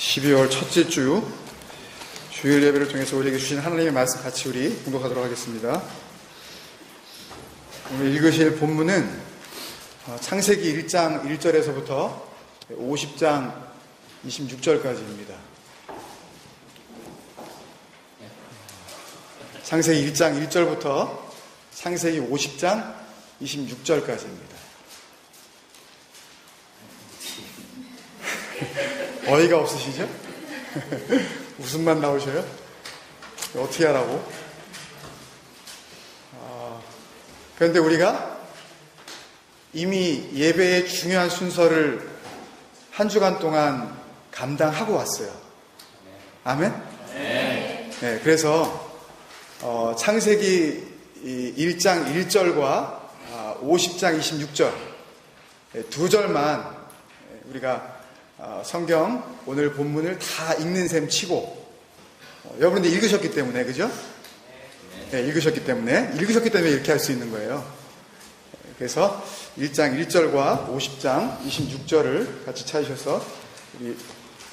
12월 첫째 주 주일 예배를 통해서 우리에게 주신 하나님의 말씀 같이 우리 공독하도록 하겠습니다. 오늘 읽으실 본문은 창세기 1장 1절에서부터 50장 26절까지입니다. 창세기 1장 1절부터 창세기 50장 26절까지입니다. 어이가 없으시죠? 웃음만 나오셔요? 어떻게 하라고? 그런데 우리가 이미 예배의 중요한 순서를 한 주간 동안 감당하고 왔어요. 아멘? 네, 그래서 창세기 1장 1절과 50장 26절 두 절만 우리가 성경 오늘 본문을 다 읽는 셈 치고 여러분들 읽으셨기 때문에 그죠? 네, 읽으셨기 때문에 이렇게 할 수 있는 거예요. 그래서 1장 1절과 50장 26절을 같이 찾으셔서 우리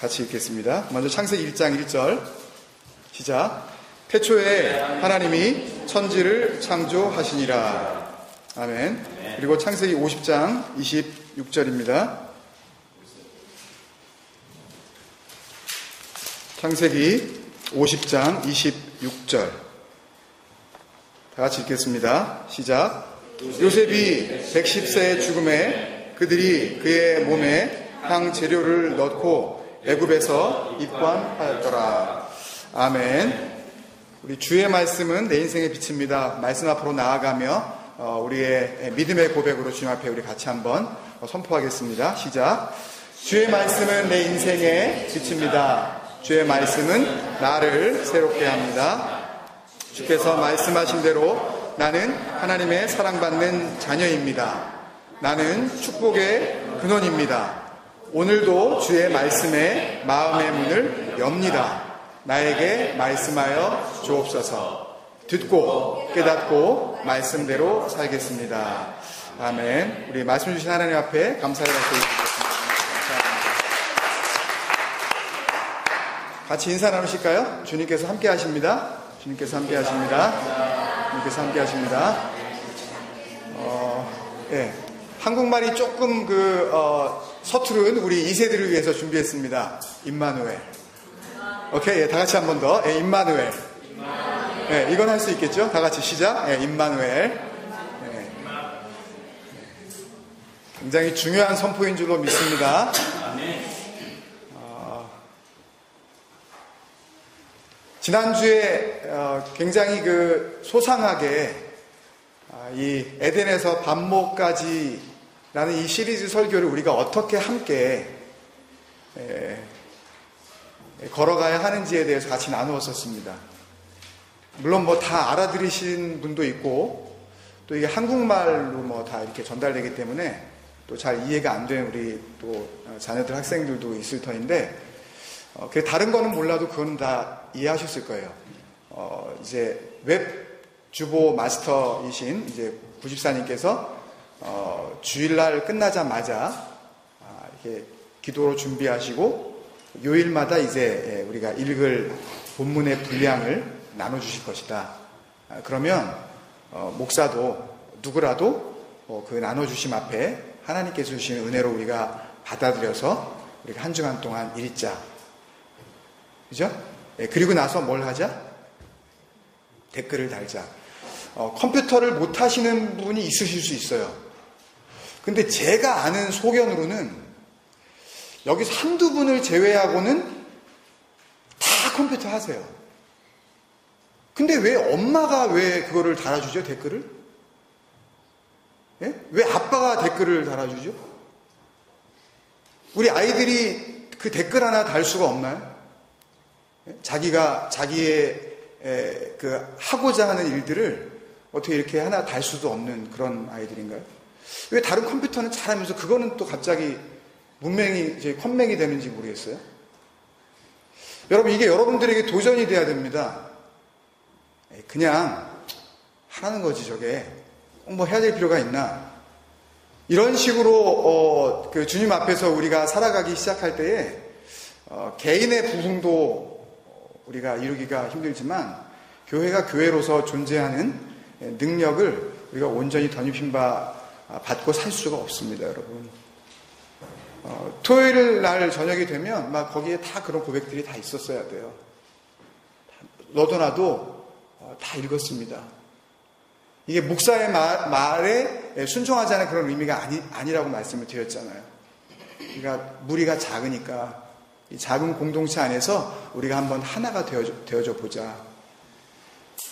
같이 읽겠습니다. 먼저 창세기 1장 1절 시작. 태초에 하나님이 천지를 창조하시니라. 아멘. 그리고 창세기 50장 26절입니다. 창세기 50장 26절 다 같이 읽겠습니다. 시작. 요셉이 110세의 죽음에 그들이 그의 몸에 향 재료를 넣고 애굽에서 입관하였더라. 아멘. 우리 주의 말씀은 내 인생의 빛입니다. 말씀 앞으로 나아가며 우리의 믿음의 고백으로 주님 앞에 우리 같이 한번 선포하겠습니다. 시작. 주의 말씀은 내 인생의 빛입니다. 주의 말씀은 나를 새롭게 합니다. 주께서 말씀하신 대로 나는 하나님의 사랑받는 자녀입니다. 나는 축복의 근원입니다. 오늘도 주의 말씀에 마음의 문을 엽니다. 나에게 말씀하여 주옵소서. 듣고 깨닫고 말씀대로 살겠습니다. 아멘. 우리 말씀 주신 하나님 앞에 감사의 박수 드리겠습니다. 같이 인사 나누실까요? 주님께서 함께 하십니다. 주님께서 함께 하십니다. 주님께서 함께 하십니다. 예. 한국말이 조금 서투른 우리 2세들을 위해서 준비했습니다. 임마누엘. 오케이, 예, 다 같이 한 번 더. 예, 임마누엘. 예, 이건 할 수 있겠죠? 다 같이 시작. 예, 임마누엘. 예. 굉장히 중요한 선포인 줄로 믿습니다. 지난주에 굉장히 소상하게 이 에덴에서 반모까지 라는 이 시리즈 설교를 우리가 어떻게 함께 걸어가야 하는지에 대해서 같이 나누었었습니다. 물론 다 알아들으신 분도 있고 또 이게 한국말로 다 이렇게 전달되기 때문에 또 잘 이해가 안 되는 우리 또 자녀들 학생들도 있을 터인데 다른 거는 몰라도 그건 다 이해하셨을 거예요. 이제 웹 주보 마스터이신 이제 구집사님께서 주일날 끝나자마자 이렇게 기도로 준비하시고 요일마다 이제 우리가 읽을 본문의 분량을 나눠주실 것이다. 그러면 목사도 누구라도 그 나눠주심 앞에 하나님께서 주시는 은혜로 우리가 받아들여서 우리가 한 주간 동안 읽자. 그죠? 예, 그리고 나서 뭘 하자? 댓글을 달자. 컴퓨터를 못 하시는 분이 있으실 수 있어요. 근데 제가 아는 소견으로는 여기서 한두 분을 제외하고는 다 컴퓨터 하세요. 근데 왜 엄마가 왜 그거를 달아주죠? 댓글을? 예? 왜 아빠가 댓글을 달아주죠? 우리 아이들이 그 댓글 하나 달 수가 없나요? 자기가 자기의 하고자 하는 일들을 어떻게 이렇게 하나 달 수도 없는 그런 아이들인가요? 왜 다른 컴퓨터는 잘하면서 그거는 또 갑자기 문맹이 컴맹이 되는지 모르겠어요. 여러분, 이게 여러분들에게 도전이 돼야 됩니다. 그냥 하라는 거지 저게 해야 될 필요가 있나? 이런 식으로 주님 앞에서 우리가 살아가기 시작할 때에 개인의 부흥도 우리가 이루기가 힘들지만 교회가 교회로서 존재하는 능력을 우리가 온전히 덧입힌 바 받고 살 수가 없습니다, 여러분. 토요일 날 저녁이 되면 막 거기에 다 그런 고백들이 다 있었어야 돼요. 너도 나도 다 읽었습니다. 이게 목사의 말에 순종하지 않은 그런 의미가 아니라고 말씀을 드렸잖아요. 그러니까 무리가 작으니까 이 작은 공동체 안에서 우리가 한번 하나가 되어줘 보자.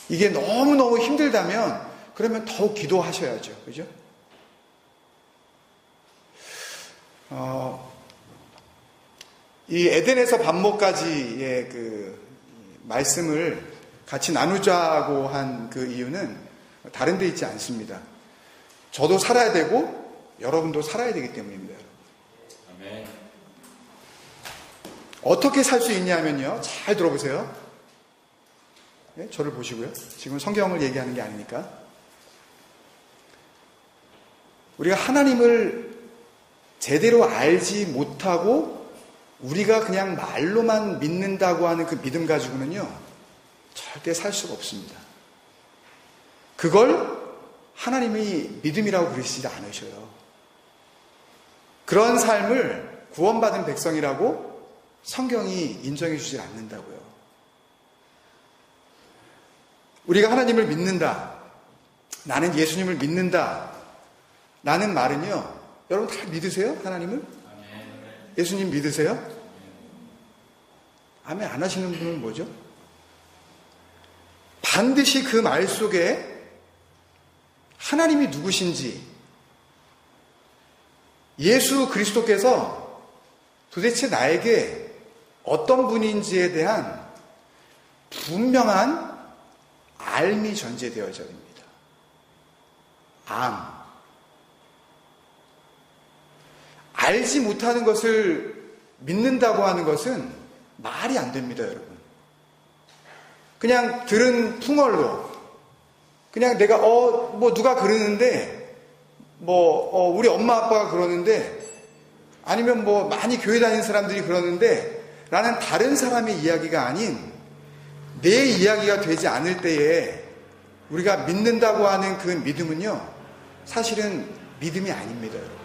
이게 너무너무 힘들다면 그러면 더욱 기도하셔야죠. 그죠? 이 에덴에서 반모까지의 그 말씀을 같이 나누자고 한 그 이유는 다른 데 있지 않습니다. 저도 살아야 되고 여러분도 살아야 되기 때문입니다. 아멘. 어떻게 살 수 있냐면요. 잘 들어보세요. 네, 저를 보시고요. 지금 성경을 얘기하는 게 아니니까. 우리가 하나님을 제대로 알지 못하고 우리가 그냥 말로만 믿는다고 하는 그 믿음 가지고는요, 절대 살 수가 없습니다. 그걸 하나님이 믿음이라고 그러시지 않으셔요. 그런 삶을 구원받은 백성이라고 성경이 인정해 주지 않는다고요. 우리가 하나님을 믿는다, 나는 예수님을 믿는다 라는 말은요, 여러분 다 믿으세요? 하나님을? 예수님 믿으세요? 아멘 안 하시는 분은 뭐죠? 반드시 그 말 속에 하나님이 누구신지, 예수 그리스도께서 도대체 나에게 어떤 분인지에 대한 분명한 알미 전제되어져야 됩니다. 알지 못하는 것을 믿는다고 하는 것은 말이 안 됩니다, 여러분. 그냥 들은 풍월로, 그냥 내가, 누가 그러는데, 우리 엄마 아빠가 그러는데, 아니면 많이 교회 다니는 사람들이 그러는데, 라는 다른 사람의 이야기가 아닌, 내 이야기가 되지 않을 때에, 우리가 믿는다고 하는 그 믿음은요, 사실은 믿음이 아닙니다, 여러분.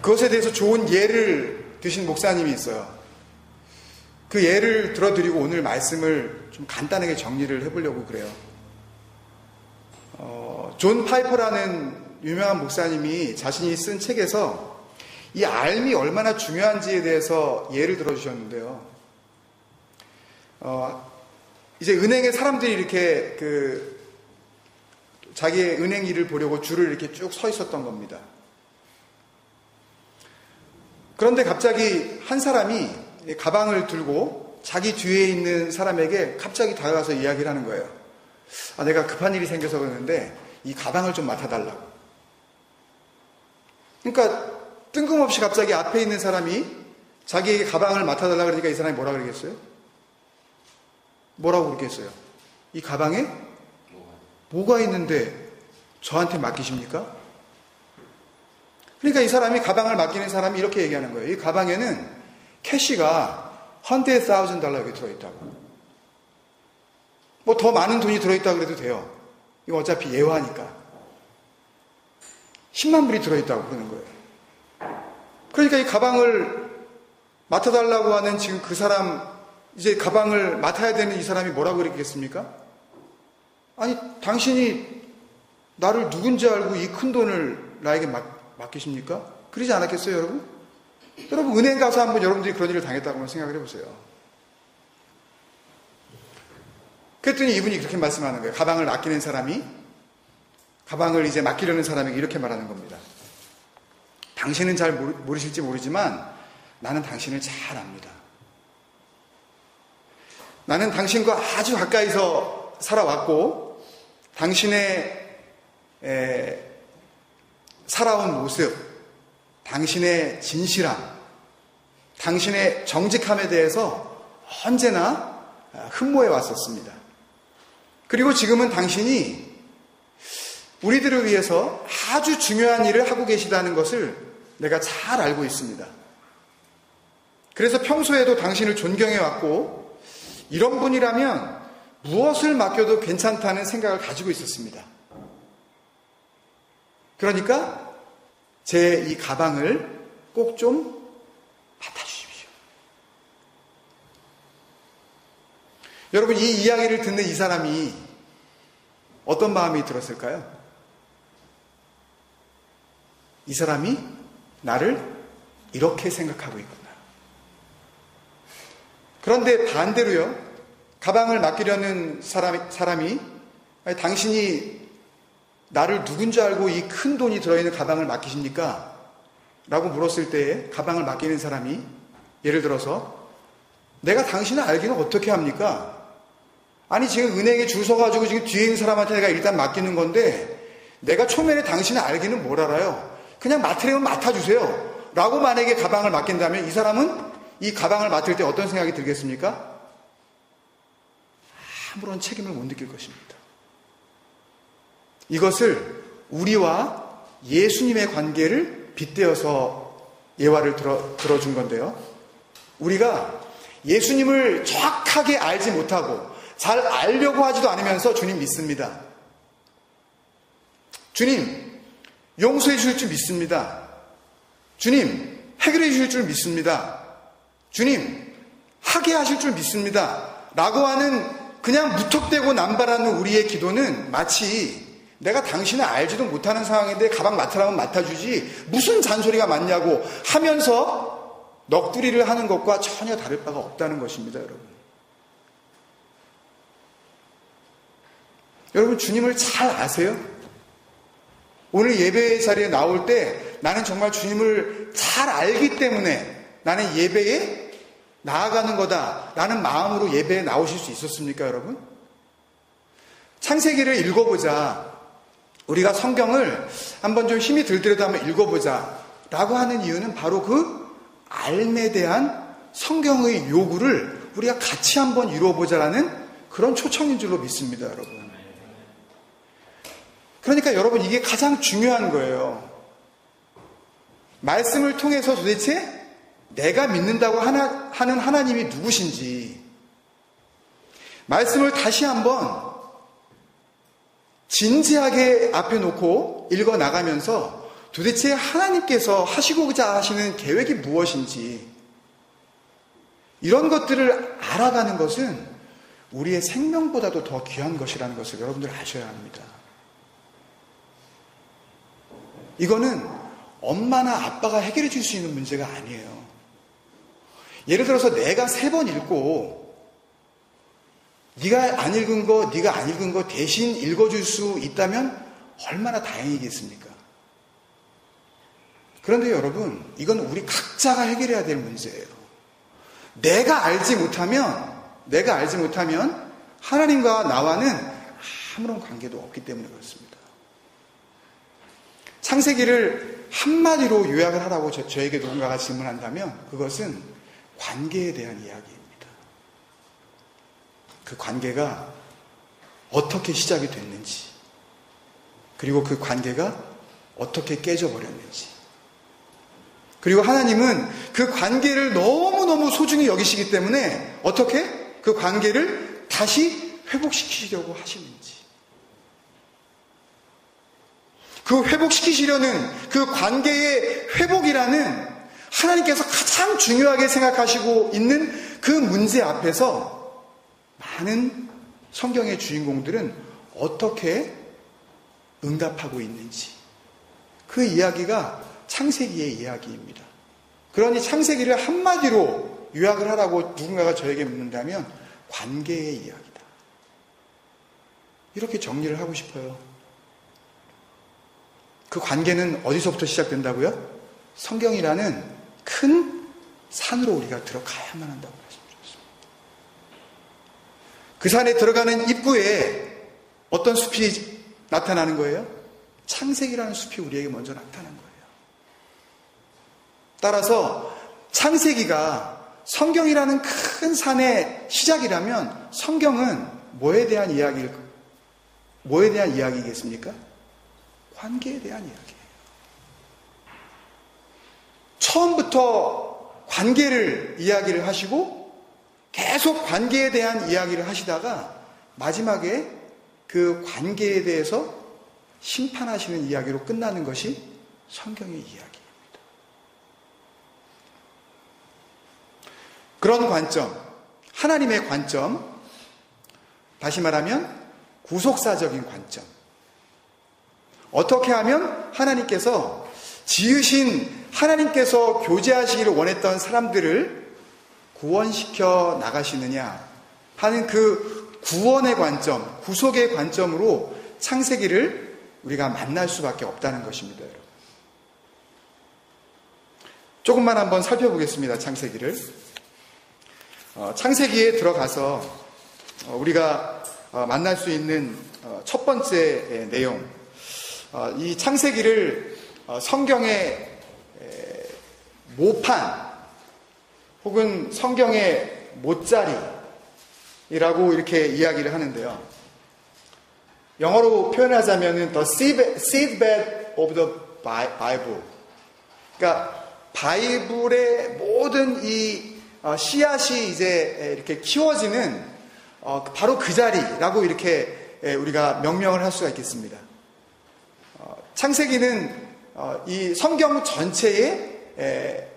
그것에 대해서 좋은 예를 드신 목사님이 있어요. 그 예를 들어드리고 오늘 말씀을 좀 간단하게 정리를 해보려고 그래요. 존 파이퍼라는 유명한 목사님이 자신이 쓴 책에서 이 알미 얼마나 중요한지에 대해서 예를 들어주셨는데요. 이제 은행에 사람들이 이렇게 자기의 은행 일을 보려고 줄을 이렇게 쭉 서 있었던 겁니다. 그런데 갑자기 한 사람이 가방을 들고 자기 뒤에 있는 사람에게 갑자기 다가가서 이야기를 하는 거예요. 내가 급한 일이 생겨서 그러는데 이 가방을 좀 맡아달라고. 그러니까 뜬금없이 갑자기 앞에 있는 사람이 자기에게 가방을 맡아달라고 그러니까 이 사람이 뭐라 그러겠어요? 뭐라고 그러겠어요? 이 가방에 뭐가 있는데 저한테 맡기십니까? 그러니까 이 사람이 가방을 맡기는 사람이 이렇게 얘기하는 거예요. 이 가방에는 캐시가 $100,000 들어있다고. 더 많은 돈이 들어있다고 그래도 돼요. 이거 어차피 예화니까. 10만 불이 들어있다고 그러는 거예요. 그러니까 이 가방을 맡아달라고 하는 지금 그 사람, 이제 가방을 맡아야 되는 이 사람이 뭐라고 그랬겠습니까? 아니, 당신이 나를 누군지 알고 이 큰 돈을 나에게 맡기십니까? 그러지 않았겠어요, 여러분? 여러분, 은행 가서 한번 여러분들이 그런 일을 당했다고 한번 생각을 해보세요. 그랬더니 이분이 그렇게 말씀하는 거예요. 가방을 맡기는 사람이, 가방을 이제 맡기려는 사람에게 이렇게 말하는 겁니다. 당신은 잘 모르실지 모르지만 나는 당신을 잘 압니다. 나는 당신과 아주 가까이서 살아왔고, 당신의 살아온 모습, 당신의 진실함, 당신의 정직함에 대해서 언제나 흠모해 왔었습니다. 그리고 지금은 당신이 우리들을 위해서 아주 중요한 일을 하고 계시다는 것을 내가 잘 알고 있습니다. 그래서 평소에도 당신을 존경해왔고 이런 분이라면 무엇을 맡겨도 괜찮다는 생각을 가지고 있었습니다. 그러니까 제 이 가방을 꼭 좀 맡아주십시오. 여러분, 이 이야기를 듣는 이 사람이 어떤 마음이 들었을까요? 이 사람이 나를 이렇게 생각하고 있구나. 그런데 반대로요, 가방을 맡기려는 사람이 아니, 당신이 나를 누군지 알고 이 큰 돈이 들어있는 가방을 맡기십니까? 라고 물었을 때에 가방을 맡기는 사람이 예를 들어서 내가 당신을 알기는 어떻게 합니까? 아니 지금 은행에 줄 서가지고 지금 뒤에 있는 사람한테 내가 일단 맡기는 건데 내가 초면에 당신을 알기는 뭘 알아요? 그냥 맡으려면 맡아주세요. 라고 만약에 가방을 맡긴다면 이 사람은 이 가방을 맡을 때 어떤 생각이 들겠습니까? 아무런 책임을 못 느낄 것입니다. 이것을 우리와 예수님의 관계를 빗대어서 예화를 들어준 건데요. 우리가 예수님을 정확하게 알지 못하고 잘 알려고 하지도 않으면서 주님 믿습니다. 주님 용서해 주실 줄 믿습니다. 주님 해결해 주실 줄 믿습니다. 주님 하게 하실 줄 믿습니다. 라고 하는 그냥 무턱대고 남발하는 우리의 기도는 마치 내가 당신을 알지도 못하는 상황인데 가방 맡으라면 맡아주지 무슨 잔소리가 많냐고 하면서 넋두리를 하는 것과 전혀 다를 바가 없다는 것입니다. 여러분 주님을 잘 아세요? 오늘 예배 자리에 나올 때 나는 정말 주님을 잘 알기 때문에 나는 예배에 나아가는 거다 라는 마음으로 예배에 나오실 수 있었습니까, 여러분? 창세기를 읽어보자, 우리가 성경을 한번 좀 힘이 들더라도 한번 읽어보자 라고 하는 이유는 바로 그 알에 대한 성경의 요구를 우리가 같이 한번 이루어보자라는 그런 초청인 줄로 믿습니다, 여러분. 그러니까 여러분 이게 가장 중요한 거예요. 말씀을 통해서 도대체 내가 믿는다고 하는 하나님이 누구신지 말씀을 다시 한번 진지하게 앞에 놓고 읽어나가면서 도대체 하나님께서 하시고자 하시는 계획이 무엇인지 이런 것들을 알아가는 것은 우리의 생명보다도 더 귀한 것이라는 것을 여러분들 아셔야 합니다. 이거는 엄마나 아빠가 해결해 줄 수 있는 문제가 아니에요. 예를 들어서 내가 3번 읽고 네가 안 읽은 거 대신 읽어줄 수 있다면 얼마나 다행이겠습니까? 그런데 여러분 이건 우리 각자가 해결해야 될 문제예요. 내가 알지 못하면 하나님과 나와는 아무런 관계도 없기 때문에 그렇습니다. 창세기를 한마디로 요약을 하라고 저에게 누군가가 질문한다면 그것은 관계에 대한 이야기입니다. 그 관계가 어떻게 시작이 됐는지, 그리고 그 관계가 어떻게 깨져버렸는지, 그리고 하나님은 그 관계를 너무너무 소중히 여기시기 때문에 어떻게 그 관계를 다시 회복시키려고 하시는지, 그 회복시키시려는 그 관계의 회복이라는 하나님께서 가장 중요하게 생각하시고 있는 그 문제 앞에서 많은 성경의 주인공들은 어떻게 응답하고 있는지 그 이야기가 창세기의 이야기입니다. 그러니 창세기를 한마디로 요약을 하라고 누군가가 저에게 묻는다면 관계의 이야기다. 이렇게 정리를 하고 싶어요. 그 관계는 어디서부터 시작된다고요? 성경이라는 큰 산으로 우리가 들어가야만 한다고 말씀드렸습니다. 그 산에 들어가는 입구에 어떤 숲이 나타나는 거예요? 창세기라는 숲이 우리에게 먼저 나타난 거예요. 따라서 창세기가 성경이라는 큰 산의 시작이라면 성경은 뭐에 대한 이야기겠습니까? 관계에 대한 이야기예요. 처음부터 관계를 이야기를 하시고 계속 관계에 대한 이야기를 하시다가 마지막에 그 관계에 대해서 심판하시는 이야기로 끝나는 것이 성경의 이야기입니다. 그런 관점, 하나님의 관점, 다시 말하면 구속사적인 관점. 어떻게 하면 하나님께서 지으신 하나님께서 교제하시기를 원했던 사람들을 구원시켜 나가시느냐 하는 그 구원의 관점, 구속의 관점으로 창세기를 우리가 만날 수밖에 없다는 것입니다. 여러분. 조금만 한번 살펴보겠습니다. 창세기를. 창세기에 들어가서 우리가 만날 수 있는 첫 번째 내용, 이 창세기를 성경의 모판 혹은 성경의 못자리라고 이렇게 이야기를 하는데요. 영어로 표현하자면 the seedbed of the Bible. 그러니까 바이블의 모든 이 씨앗이 이제 이렇게 키워지는 바로 그 자리라고 이렇게 우리가 명명을 할 수가 있겠습니다. 창세기는 이 성경 전체의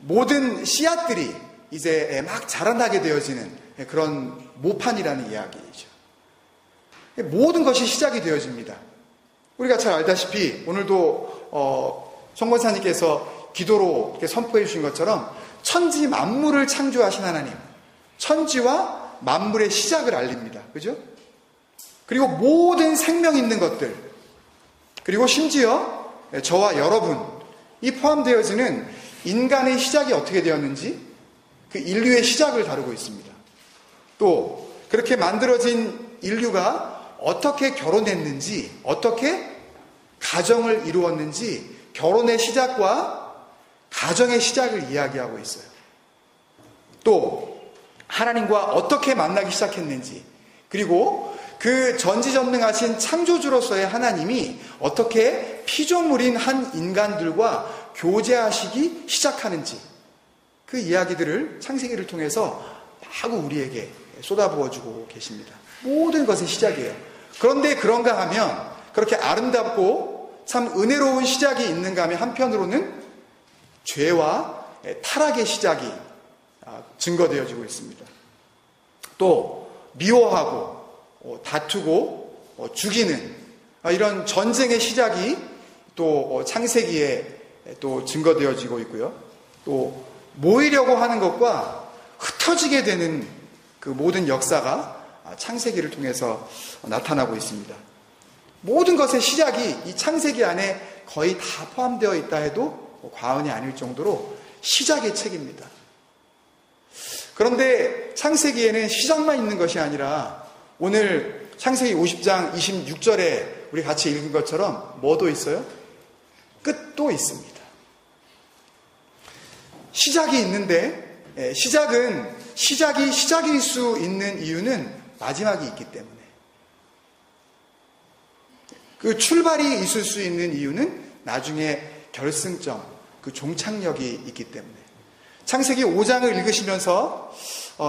모든 씨앗들이 이제 막 자라나게 되어지는 그런 모판이라는 이야기이죠. 모든 것이 시작이 되어집니다. 우리가 잘 알다시피 오늘도 성권사님께서 기도로 이렇게 선포해 주신 것처럼 천지 만물을 창조하신 하나님, 천지와 만물의 시작을 알립니다. 그죠? 그리고 모든 생명 있는 것들, 그리고 심지어 저와 여러분, 이 포함되어지는 인간의 시작이 어떻게 되었는지 그 인류의 시작을 다루고 있습니다. 또 그렇게 만들어진 인류가 어떻게 결혼했는지, 어떻게 가정을 이루었는지 결혼의 시작과 가정의 시작을 이야기하고 있어요. 또 하나님과 어떻게 만나기 시작했는지, 그리고 그 전지전능하신 창조주로서의 하나님이 어떻게 피조물인 한 인간들과 교제하시기 시작하는지, 그 이야기들을 창세기를 통해서 마구 우리에게 쏟아부어주고 계십니다. 모든 것의 시작이에요. 그런데 그런가 하면, 그렇게 아름답고 참 은혜로운 시작이 있는가 하면 한편으로는 죄와 타락의 시작이 증거되어지고 있습니다. 또 미워하고 다투고 죽이는 이런 전쟁의 시작이 또 창세기에 또 증거되어지고 있고요. 또 모이려고 하는 것과 흩어지게 되는 그 모든 역사가 창세기를 통해서 나타나고 있습니다. 모든 것의 시작이 이 창세기 안에 거의 다 포함되어 있다 해도 과언이 아닐 정도로 시작의 책입니다. 그런데 창세기에는 시작만 있는 것이 아니라 오늘 창세기 50장 26절에 우리 같이 읽은 것처럼 뭐도 있어요? 끝도 있습니다. 시작이 있는데 시작이 시작일 수 있는 이유는 마지막이 있기 때문에, 그 출발이 있을 수 있는 이유는 나중에 결승점, 그 종착역이 있기 때문에. 창세기 5장을 읽으시면서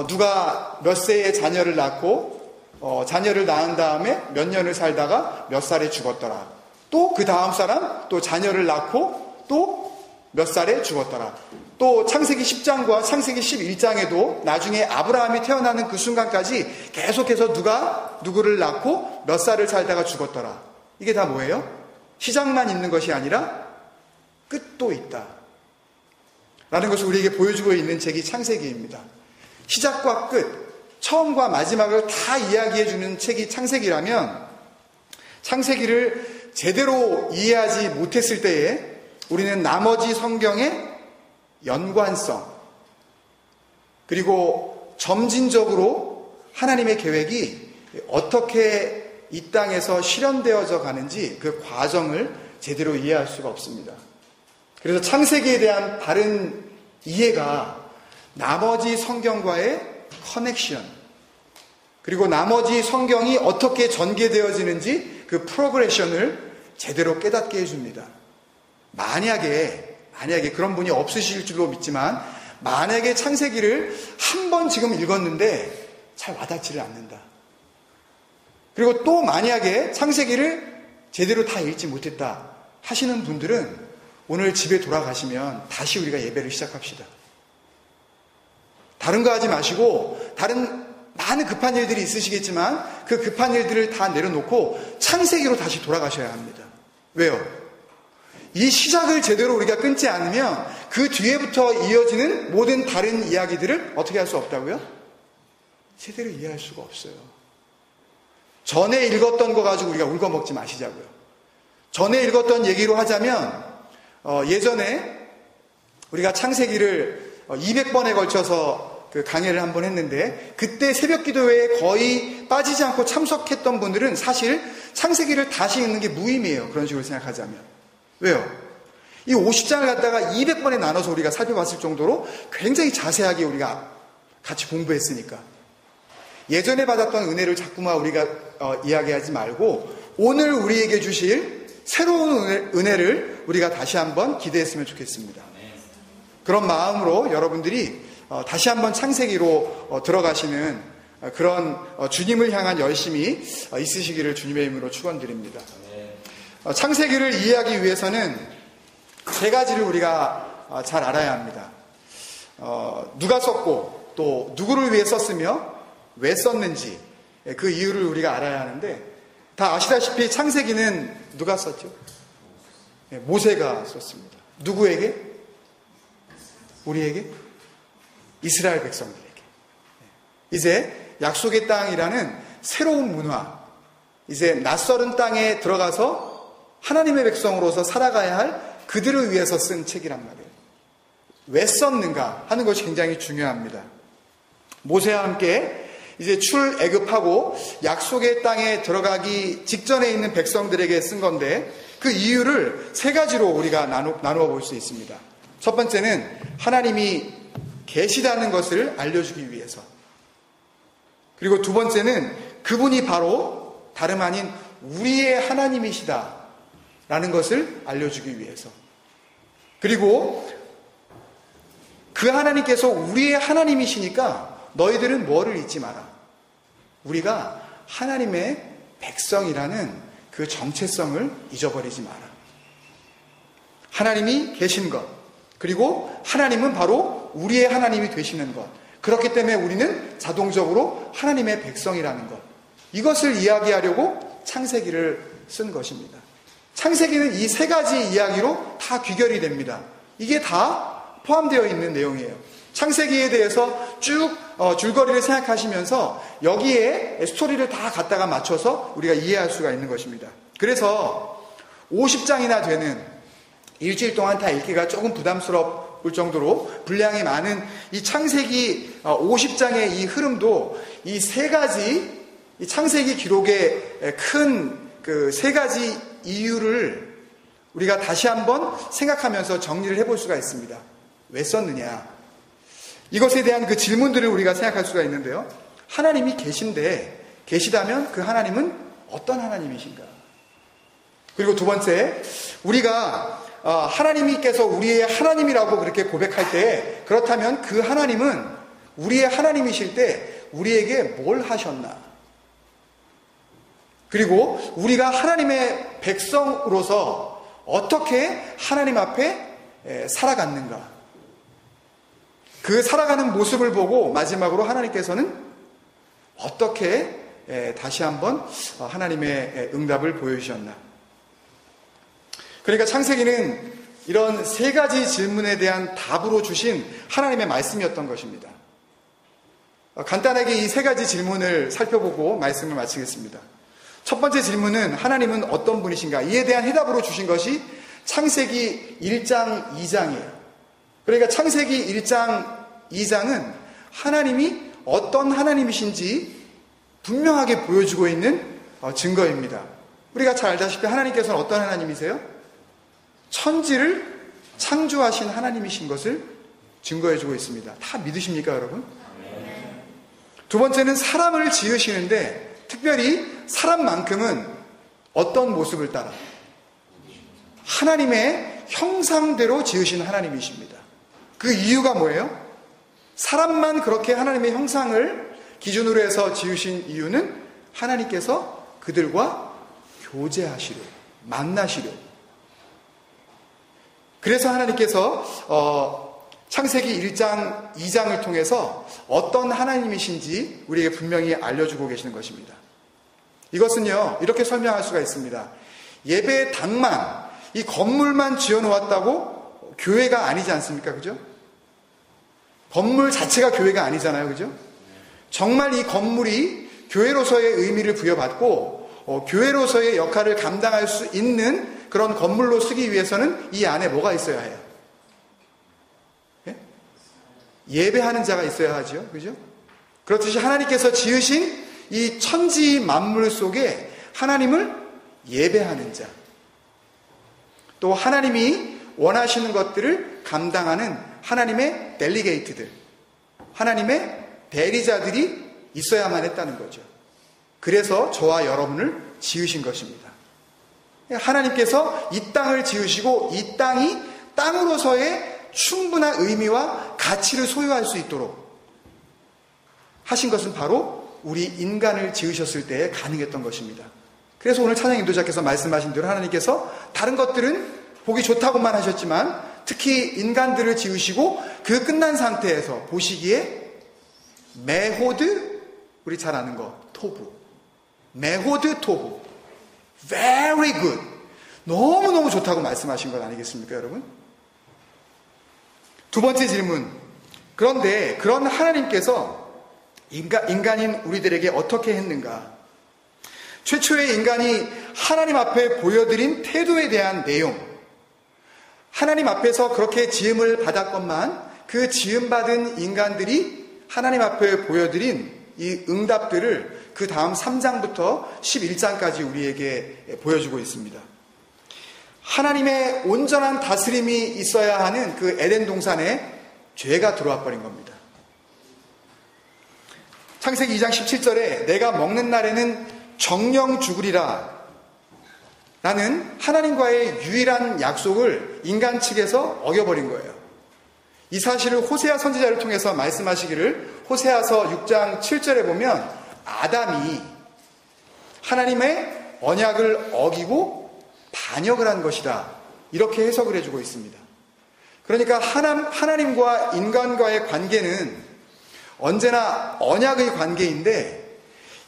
누가 몇 세에 자녀를 낳고 자녀를 낳은 다음에 몇 년을 살다가 몇 살에 죽었더라. 또 그 다음 사람 또 자녀를 낳고 또 몇 살에 죽었더라. 또 창세기 10장과 창세기 11장에도 나중에 아브라함이 태어나는 그 순간까지 계속해서 누가 누구를 낳고 몇 살을 살다가 죽었더라. 이게 다 뭐예요? 시작만 있는 것이 아니라 끝도 있다 라는 것을 우리에게 보여주고 있는 책이 창세기입니다. 시작과 끝, 처음과 마지막을 다 이야기해주는 책이 창세기라면, 창세기를 제대로 이해하지 못했을 때에 우리는 나머지 성경의 연관성, 그리고 점진적으로 하나님의 계획이 어떻게 이 땅에서 실현되어져 가는지 그 과정을 제대로 이해할 수가 없습니다. 그래서 창세기에 대한 바른 이해가 나머지 성경과의 커넥션, 그리고 나머지 성경이 어떻게 전개되어지는지 그 프로그레션을 제대로 깨닫게 해줍니다. 만약에 만약에 그런 분이 없으실 줄로 믿지만 만약에 창세기를 한 번 지금 읽었는데 잘 와닿지를 않는다. 그리고 또 만약에 창세기를 제대로 다 읽지 못했다 하시는 분들은 오늘 집에 돌아가시면 다시 우리가 예배를 시작합시다. 다른 거 하지 마시고 다른 많은 급한 일들이 있으시겠지만 그 급한 일들을 다 내려놓고 창세기로 다시 돌아가셔야 합니다. 왜요? 이 시작을 제대로 우리가 끊지 않으면 그 뒤에부터 이어지는 모든 다른 이야기들을 어떻게 할 수 없다고요? 제대로 이해할 수가 없어요. 전에 읽었던 거 가지고 우리가 울거먹지 마시자고요. 전에 읽었던 얘기로 하자면 예전에 우리가 창세기를 200번에 걸쳐서 그 강해를 한번 했는데 그때 새벽 기도회에 거의 빠지지 않고 참석했던 분들은 사실 창세기를 다시 읽는 게 무의미해요. 그런 식으로 생각하자면. 왜요? 이 50장을 갖다가 200번에 나눠서 우리가 살펴봤을 정도로 굉장히 자세하게 우리가 같이 공부했으니까. 예전에 받았던 은혜를 자꾸만 우리가 이야기하지 말고 오늘 우리에게 주실 새로운 은혜를 우리가 다시 한번 기대했으면 좋겠습니다. 그런 마음으로 여러분들이 다시 한번 창세기로 들어가시는 그런 주님을 향한 열심이 있으시기를 주님의 이름으로 축원드립니다. 창세기를 이해하기 위해서는 세 가지를 우리가 잘 알아야 합니다. 누가 썼고 또 누구를 위해 썼으며 왜 썼는지 그 이유를 우리가 알아야 하는데 다 아시다시피 창세기는 누가 썼죠? 모세가 썼습니다. 누구에게? 우리에게? 이스라엘 백성들에게. 이제 약속의 땅이라는 새로운 문화, 이제 낯설은 땅에 들어가서 하나님의 백성으로서 살아가야 할 그들을 위해서 쓴 책이란 말이에요. 왜 썼는가 하는 것이 굉장히 중요합니다. 모세와 함께 이제 출애굽하고 약속의 땅에 들어가기 직전에 있는 백성들에게 쓴 건데 그 이유를 세 가지로 우리가 나누어 볼 수 있습니다. 첫 번째는 하나님이 계시다는 것을 알려주기 위해서. 그리고 두 번째는 그분이 바로 다름 아닌 우리의 하나님이시다 라는 것을 알려주기 위해서. 그리고 그 하나님께서 우리의 하나님이시니까 너희들은 뭐를 잊지 마라. 우리가 하나님의 백성이라는 그 정체성을 잊어버리지 마라. 하나님이 계신 것, 그리고 하나님은 바로 우리의 하나님이 되시는 것. 그렇기 때문에 우리는 자동적으로 하나님의 백성이라는 것. 이것을 이야기하려고 창세기를 쓴 것입니다. 창세기는 이 세 가지 이야기로 다 귀결이 됩니다. 이게 다 포함되어 있는 내용이에요. 창세기에 대해서 쭉 줄거리를 생각하시면서 여기에 스토리를 다 갖다가 맞춰서 우리가 이해할 수가 있는 것입니다. 그래서 50장이나 되는 일주일 동안 다 읽기가 조금 부담스러울 정도로 분량이 많은 이 창세기 50장의 이 흐름도 이 세 가지, 이 창세기 기록의 큰 그 세 가지 이유를 우리가 다시 한번 생각하면서 정리를 해볼 수가 있습니다. 왜 썼느냐? 이것에 대한 그 질문들을 우리가 생각할 수가 있는데요. 하나님이 계시다면 그 하나님은 어떤 하나님이신가? 그리고 두 번째, 우리가 하나님께서 우리의 하나님이라고 그렇게 고백할 때 그렇다면 그 하나님은 우리의 하나님이실 때 우리에게 뭘 하셨나? 그리고 우리가 하나님의 백성으로서 어떻게 하나님 앞에 살아갔는가? 그 살아가는 모습을 보고 마지막으로 하나님께서는 어떻게 다시 한번 하나님의 응답을 보여주셨나? 그러니까 창세기는 이런 세 가지 질문에 대한 답으로 주신 하나님의 말씀이었던 것입니다. 간단하게 이 세 가지 질문을 살펴보고 말씀을 마치겠습니다. 첫 번째 질문은 하나님은 어떤 분이신가? 이에 대한 해답으로 주신 것이 창세기 1장 2장이에요. 그러니까 창세기 1장 2장은 하나님이 어떤 하나님이신지 분명하게 보여주고 있는 증거입니다. 우리가 잘 알다시피 하나님께서는 어떤 하나님이세요? 천지를 창조하신 하나님이신 것을 증거해주고 있습니다. 다 믿으십니까, 여러분? 두 번째는 사람을 지으시는데 특별히 사람만큼은 어떤 모습을 따라? 하나님의 형상대로 지으신 하나님이십니다. 그 이유가 뭐예요? 사람만 그렇게 하나님의 형상을 기준으로 해서 지으신 이유는 하나님께서 그들과 교제하시려, 만나시려. 그래서 하나님께서 창세기 1장, 2장을 통해서 어떤 하나님이신지 우리에게 분명히 알려주고 계시는 것입니다. 이것은요, 이렇게 설명할 수가 있습니다. 예배당만, 이 건물만 지어놓았다고 교회가 아니지 않습니까? 그죠? 건물 자체가 교회가 아니잖아요. 그죠? 정말 이 건물이 교회로서의 의미를 부여받고 교회로서의 역할을 감당할 수 있는 그런 건물로 쓰기 위해서는 이 안에 뭐가 있어야 해요? 예? 예배하는 자가 있어야 하죠. 그죠? 그렇듯이 하나님께서 지으신 이 천지 만물 속에 하나님을 예배하는 자, 또 하나님이 원하시는 것들을 감당하는 하나님의 델리게이트들, 하나님의 대리자들이 있어야만 했다는 거죠. 그래서 저와 여러분을 지으신 것입니다. 하나님께서 이 땅을 지으시고 이 땅이 땅으로서의 충분한 의미와 가치를 소유할 수 있도록 하신 것은 바로 우리 인간을 지으셨을 때에 가능했던 것입니다. 그래서 오늘 찬양 인도자께서 말씀하신 대로 하나님께서 다른 것들은 보기 좋다고만 하셨지만 특히 인간들을 지으시고 그 끝난 상태에서 보시기에 메호드, 우리 잘 아는 거 토부, 메호드 토부, very good, 너무너무 좋다고 말씀하신 것 아니겠습니까 여러분? 두 번째 질문, 그런데 그런 하나님께서 인간인 우리들에게 어떻게 했는가? 최초의 인간이 하나님 앞에 보여드린 태도에 대한 내용, 하나님 앞에서 그렇게 지음을 받았건만 그 지음받은 인간들이 하나님 앞에 보여드린 이 응답들을 그 다음 3장부터 11장까지 우리에게 보여주고 있습니다. 하나님의 온전한 다스림이 있어야 하는 그 에덴 동산에 죄가 들어와 버린 겁니다. 창세기 2장 17절에 내가 먹는 날에는 정령 죽으리라 라는 하나님과의 유일한 약속을 인간 측에서 어겨버린 거예요. 이 사실을 호세아 선지자를 통해서 말씀하시기를 호세아서 6장 7절에 보면 아담이 하나님의 언약을 어기고 반역을 한 것이다, 이렇게 해석을 해주고 있습니다. 그러니까 하나님과 인간과의 관계는 언제나 언약의 관계인데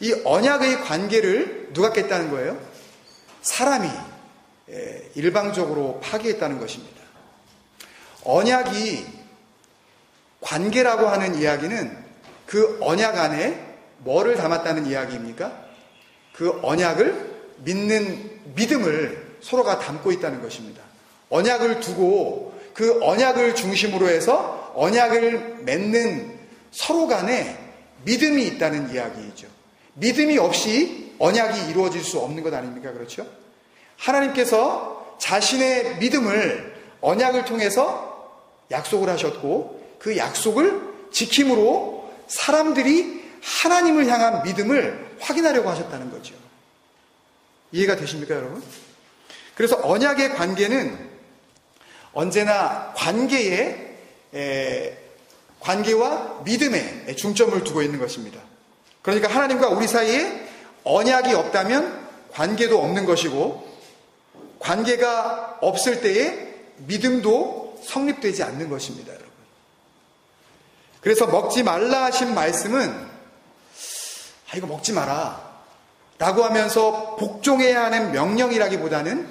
이 언약의 관계를 누가 깼다는 거예요? 사람이 일방적으로 파기했다는 것입니다. 언약이 관계라고 하는 이야기는 그 언약 안에 뭐를 담았다는 이야기입니까? 그 언약을 믿는 믿음을 서로가 담고 있다는 것입니다. 언약을 두고 그 언약을 중심으로 해서 언약을 맺는 서로 간에 믿음이 있다는 이야기이죠. 믿음이 없이 언약이 이루어질 수 없는 것 아닙니까? 그렇죠? 하나님께서 자신의 믿음을 언약을 통해서 약속을 하셨고 그 약속을 지킴으로 사람들이 하나님을 향한 믿음을 확인하려고 하셨다는 거죠. 이해가 되십니까, 여러분? 그래서 언약의 관계는 언제나 관계와 믿음에 중점을 두고 있는 것입니다. 그러니까 하나님과 우리 사이에 언약이 없다면 관계도 없는 것이고, 관계가 없을 때에 믿음도 성립되지 않는 것입니다, 여러분. 그래서 먹지 말라 하신 말씀은 이거 먹지 마라 라고 하면서 복종해야 하는 명령이라기보다는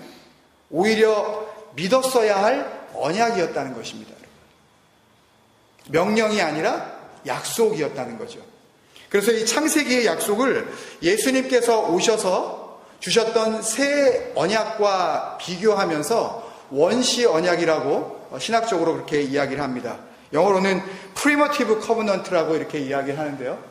오히려 믿었어야 할 언약이었다는 것입니다, 여러분. 명령이 아니라 약속이었다는 거죠. 그래서 이 창세기의 약속을 예수님께서 오셔서 주셨던 새 언약과 비교하면서 원시 언약이라고 신학적으로 그렇게 이야기를 합니다. 영어로는 primitive covenant라고 이렇게 이야기를 하는데요.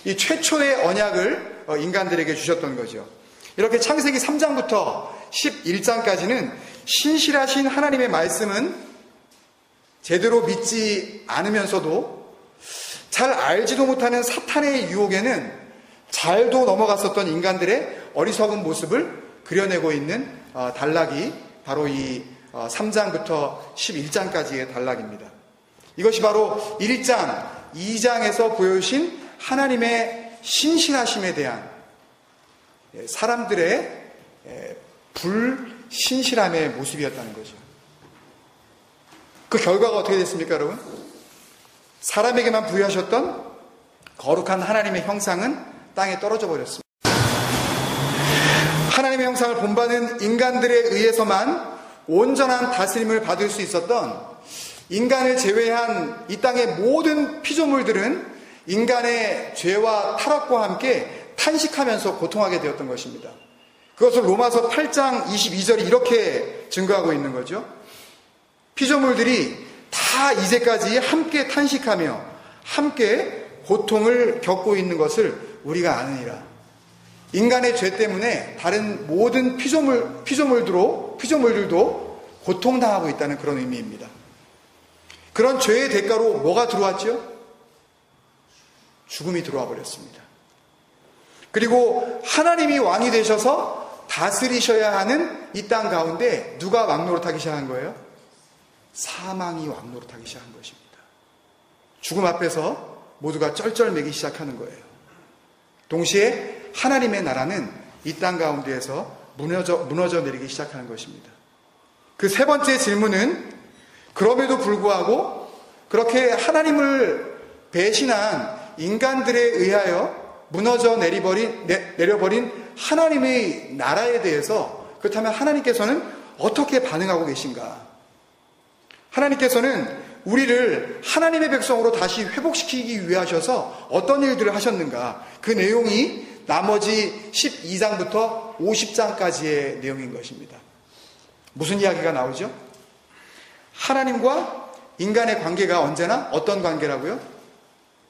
이 최초의 언약을 인간들에게 주셨던 거죠. 이렇게 창세기 3장부터 11장까지는 신실하신 하나님의 말씀은 제대로 믿지 않으면서도 잘 알지도 못하는 사탄의 유혹에는 잘도 넘어갔었던 인간들의 어리석은 모습을 그려내고 있는 단락이 바로 이 3장부터 11장까지의 단락입니다. 이것이 바로 1장, 2장에서 보여주신 하나님의 신실하심에 대한 사람들의 불신실함의 모습이었다는 거죠. 그 결과가 어떻게 됐습니까, 여러분? 사람에게만 부여하셨던 거룩한 하나님의 형상은 땅에 떨어져 버렸습니다. 하나님의 형상을 본받은 인간들에 의해서만 온전한 다스림을 받을 수 있었던 인간을 제외한 이 땅의 모든 피조물들은 인간의 죄와 타락과 함께 탄식하면서 고통하게 되었던 것입니다. 그것을 로마서 8장 22절이 이렇게 증거하고 있는 거죠. 피조물들이 다 이제까지 함께 탄식하며 함께 고통을 겪고 있는 것을 우리가 아느니라. 인간의 죄 때문에 다른 모든 피조물들도 고통당하고 있다는 그런 의미입니다. 그런 죄의 대가로 뭐가 들어왔죠? 죽음이 들어와 버렸습니다. 그리고 하나님이 왕이 되셔서 다스리셔야 하는 이 땅 가운데 누가 왕노릇하기 시작한 거예요? 사망이 왕노릇하기 시작한 것입니다. 죽음 앞에서 모두가 쩔쩔매기 시작하는 거예요. 동시에 하나님의 나라는 이 땅 가운데에서 무너져 내리기 시작하는 것입니다. 그 세 번째 질문은 그럼에도 불구하고 그렇게 하나님을 배신한 인간들에 의하여 무너져 내려버린 하나님의 나라에 대해서 그렇다면 하나님께서는 어떻게 반응하고 계신가? 하나님께서는 우리를 하나님의 백성으로 다시 회복시키기 위해 하셔서 어떤 일들을 하셨는가? 그 내용이 나머지 12장부터 50장까지의 내용인 것입니다. 무슨 이야기가 나오죠? 하나님과 인간의 관계가 언제나 어떤 관계라고요?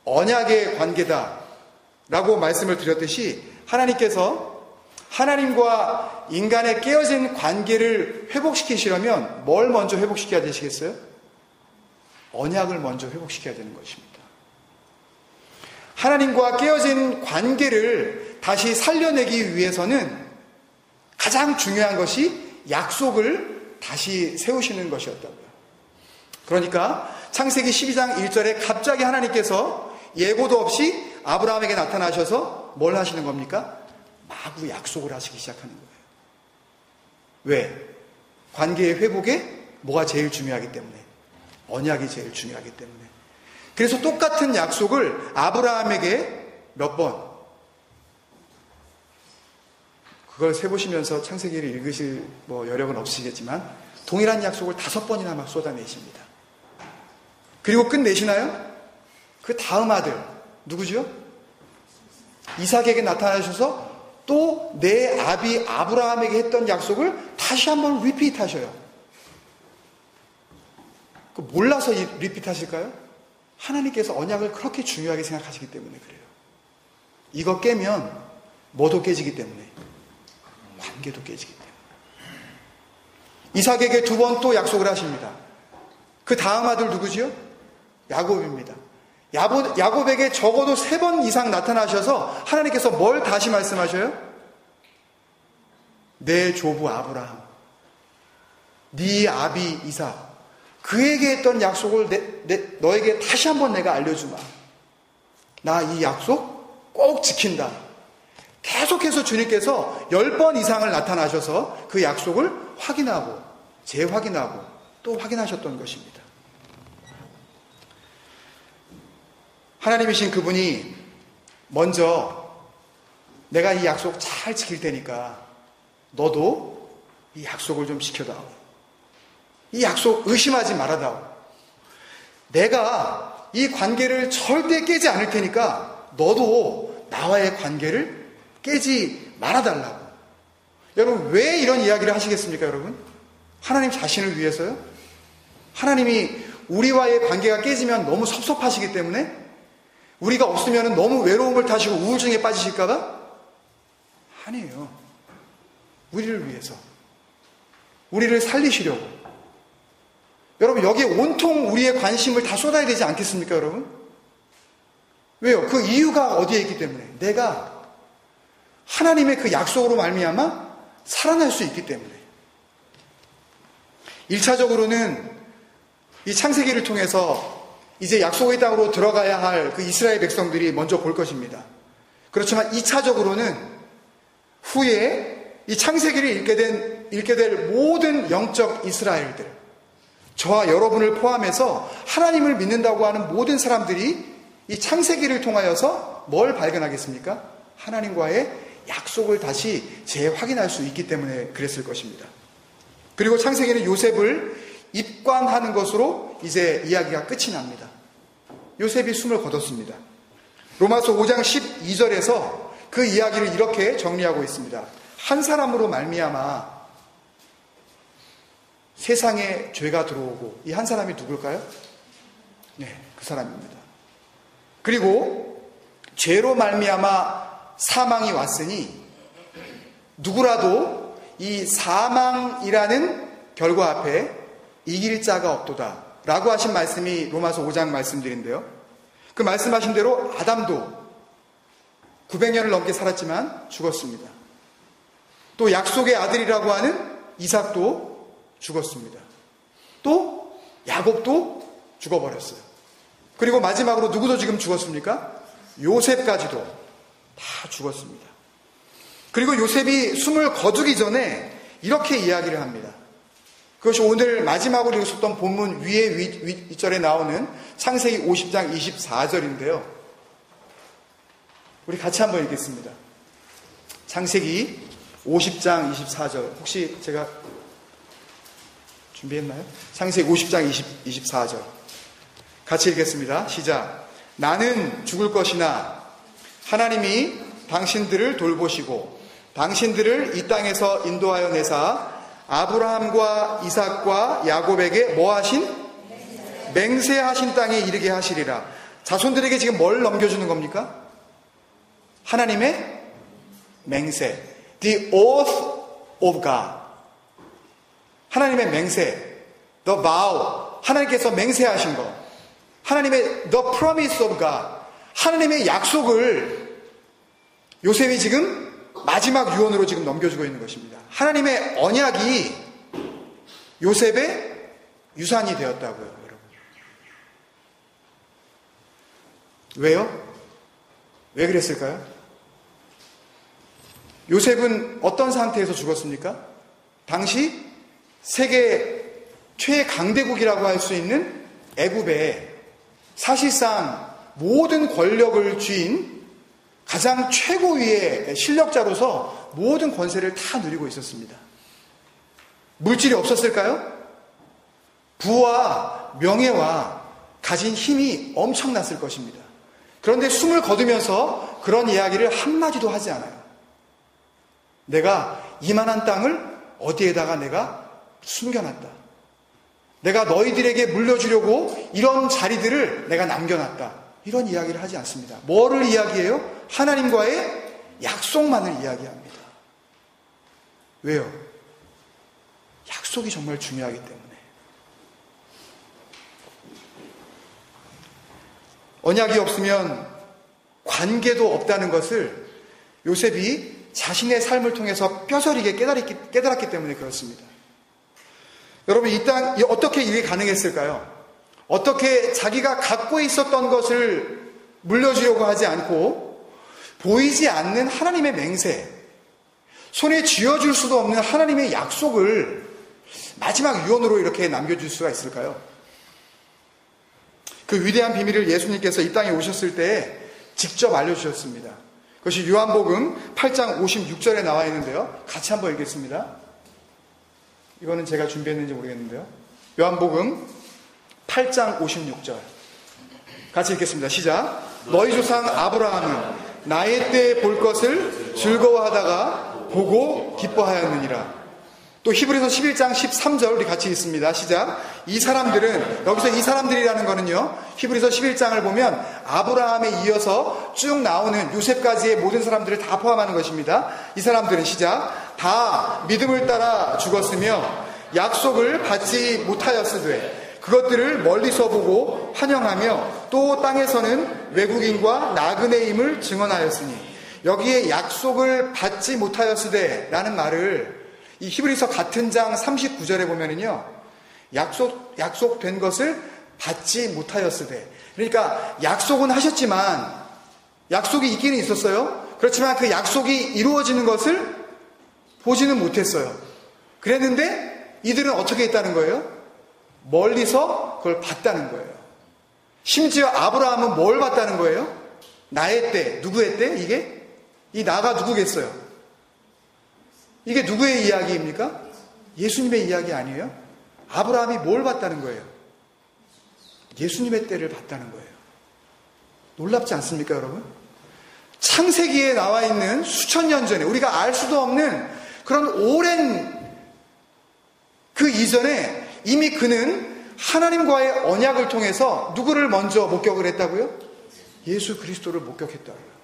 언약의 관계다라고 말씀을 드렸듯이 하나님께서 하나님과 인간의 깨어진 관계를 회복시키시려면 뭘 먼저 회복시켜야 되시겠어요? 언약을 먼저 회복시켜야 되는 것입니다. 하나님과 깨어진 관계를 다시 살려내기 위해서는 가장 중요한 것이 약속을 다시 세우시는 것이었다고요. 그러니까 창세기 12장 1절에 갑자기 하나님께서 예고도 없이 아브라함에게 나타나셔서 뭘 하시는 겁니까? 마구 약속을 하시기 시작하는 거예요. 왜? 관계의 회복에 뭐가 제일 중요하기 때문에? 언약이 제일 중요하기 때문에. 그래서 똑같은 약속을 아브라함에게 몇 번, 그걸 세보시면서 창세기를 읽으실 여력은 없으시겠지만 동일한 약속을 5번이나 막 쏟아내십니다. 그리고 끝내시나요? 그 다음 아들 누구죠? 이삭에게 나타나셔서 또 내 아비 아브라함에게 했던 약속을 다시 한번 리피트 하셔요. 몰라서 리피트 하실까요? 하나님께서 언약을 그렇게 중요하게 생각하시기 때문에 그래요. 이거 깨면 뭐도 깨지기 때문에, 관계도 깨지기 때문에. 이삭에게 2번 또 약속을 하십니다. 그 다음 아들 누구지요? 야곱입니다. 야곱에게 적어도 3번 이상 나타나셔서 하나님께서 뭘 다시 말씀하셔요? 내 조부 아브라함, 네 아비 이삭, 그에게 했던 약속을 너에게 다시 한번 내가 알려주마. 나 이 약속 꼭 지킨다. 계속해서 주님께서 10번 이상을 나타나셔서 그 약속을 확인하고 재확인하고 또 확인하셨던 것입니다. 하나님이신 그분이 먼저 내가 이 약속 잘 지킬 테니까 너도 이 약속을 좀 지켜다오. 이 약속 의심하지 말아다오. 내가 이 관계를 절대 깨지 않을 테니까 너도 나와의 관계를 깨지 말아달라고. 여러분, 왜 이런 이야기를 하시겠습니까, 여러분? 하나님 자신을 위해서요? 하나님이 우리와의 관계가 깨지면 너무 섭섭하시기 때문에? 우리가 없으면 너무 외로움을 타시고 우울증에 빠지실까봐? 아니에요. 우리를 위해서. 우리를 살리시려고. 여러분, 여기에 온통 우리의 관심을 다 쏟아야 되지 않겠습니까, 여러분? 왜요? 그 이유가 어디에 있기 때문에? 내가 하나님의 그 약속으로 말미암아 살아날 수 있기 때문에. 1차적으로는 이 창세기를 통해서 이제 약속의 땅으로 들어가야 할 그 이스라엘 백성들이 먼저 볼 것입니다. 그렇지만 2차적으로는 후에 이 창세기를 읽게 될 모든 영적 이스라엘들, 저와 여러분을 포함해서 하나님을 믿는다고 하는 모든 사람들이 이 창세기를 통하여서 뭘 발견하겠습니까? 하나님과의 약속을 다시 재확인할 수 있기 때문에 그랬을 것입니다. 그리고 창세기는 요셉을 입관하는 것으로 이제 이야기가 끝이 납니다. 요셉이 숨을 거뒀습니다. 로마서 5장 12절에서 그 이야기를 이렇게 정리하고 있습니다. 한 사람으로 말미암아 세상에 죄가 들어오고, 이 한 사람이 누굴까요? 네, 그 사람입니다. 그리고 죄로 말미암아 사망이 왔으니 누구라도 이 사망이라는 결과 앞에 이길 자가 없도다 라고 하신 말씀이 로마서 5장 말씀들인데요. 그 말씀하신 대로 아담도 900년을 넘게 살았지만 죽었습니다. 또 약속의 아들이라고 하는 이삭도 죽었습니다. 또 야곱도 죽어버렸어요. 그리고 마지막으로 누구도 지금 죽었습니까? 요셉까지도 다 죽었습니다. 그리고 요셉이 숨을 거두기 전에 이렇게 이야기를 합니다. 그것이 오늘 마지막으로 읽었던 본문 위에 윗절에 나오는 창세기 50장 24절인데요. 우리 같이 한번 읽겠습니다. 창세기 50장 24절. 혹시 제가 준비했나요? 창세기 50장 24절. 같이 읽겠습니다. 시작. 나는 죽을 것이나 하나님이 당신들을 돌보시고 당신들을 이 땅에서 인도하여 내사 아브라함과 이삭과 야곱에게 뭐 하신? 맹세하신 땅에 이르게 하시리라. 자손들에게 지금 뭘 넘겨주는 겁니까? 하나님의 맹세. The oath of God. 하나님의 맹세. The vow. 하나님께서 맹세하신 것. 하나님의 The promise of God. 하나님의 약속을 요셉이 지금 마지막 유언으로 지금 넘겨주고 있는 것입니다. 하나님의 언약이 요셉의 유산이 되었다고요, 여러분. 왜요? 왜 그랬을까요? 요셉은 어떤 상태에서 죽었습니까? 당시 세계 최강대국이라고 할 수 있는 애굽에 사실상 모든 권력을 쥐인 가장 최고위의 실력자로서 모든 권세를 다 누리고 있었습니다. 물질이 없었을까요? 부와 명예와 가진 힘이 엄청났을 것입니다. 그런데 숨을 거두면서 그런 이야기를 한마디도 하지 않아요. 내가 이만한 땅을 어디에다가 내가 숨겨놨다. 내가 너희들에게 물려주려고 이런 자리들을 내가 남겨놨다. 이런 이야기를 하지 않습니다. 뭐를 이야기해요? 하나님과의 약속만을 이야기합니다. 왜요? 약속이 정말 중요하기 때문에. 언약이 없으면 관계도 없다는 것을 요셉이 자신의 삶을 통해서 뼈저리게 깨달았기 때문에 그렇습니다. 여러분, 이 땅 어떻게 이게 가능했을까요? 어떻게 자기가 갖고 있었던 것을 물려주려고 하지 않고 보이지 않는 하나님의 맹세, 손에 쥐어줄 수도 없는 하나님의 약속을 마지막 유언으로 이렇게 남겨줄 수가 있을까요? 그 위대한 비밀을 예수님께서 이 땅에 오셨을 때 직접 알려주셨습니다. 그것이 요한복음 8장 56절에 나와 있는데요. 같이 한번 읽겠습니다. 이거는 제가 준비했는지 모르겠는데요. 요한복음 8장 56절. 같이 읽겠습니다. 시작. 너희 조상 아브라함은 나의 때에 볼 것을 즐거워하다가 보고 기뻐하였느니라. 또 히브리서 11장 13절 우리 같이 읽습니다. 시작. 이 사람들은, 여기서 이 사람들이라는 거는요, 히브리서 11장을 보면 아브라함에 이어서 쭉 나오는 요셉까지의 모든 사람들을 다 포함하는 것입니다. 이 사람들은 시작. 다 믿음을 따라 죽었으며 약속을 받지 못하였으되 그것들을 멀리서 보고 환영하며 또 땅에서는 외국인과 나그네임을 증언하였으니, 여기에 약속을 받지 못하였으되 라는 말을 이 히브리서 같은 장 39절에 보면은요, 약속된 것을 받지 못하였으되. 그러니까 약속은 하셨지만, 약속이 있기는 있었어요. 그렇지만 그 약속이 이루어지는 것을 보지는 못했어요. 그랬는데 이들은 어떻게 했다는 거예요? 멀리서 그걸 봤다는 거예요. 심지어 아브라함은 뭘 봤다는 거예요? 나의 때, 누구의 때? 이게? 이 나가 누구겠어요? 이게 누구의 이야기입니까? 예수님의 이야기 아니에요? 아브라함이 뭘 봤다는 거예요? 예수님의 때를 봤다는 거예요. 놀랍지 않습니까, 여러분? 창세기에 나와 있는 수천 년 전에 우리가 알 수도 없는 그런 오랜 그 이전에 이미 그는 하나님과의 언약을 통해서 누구를 먼저 목격을 했다고요? 예수 그리스도를 목격했다고요.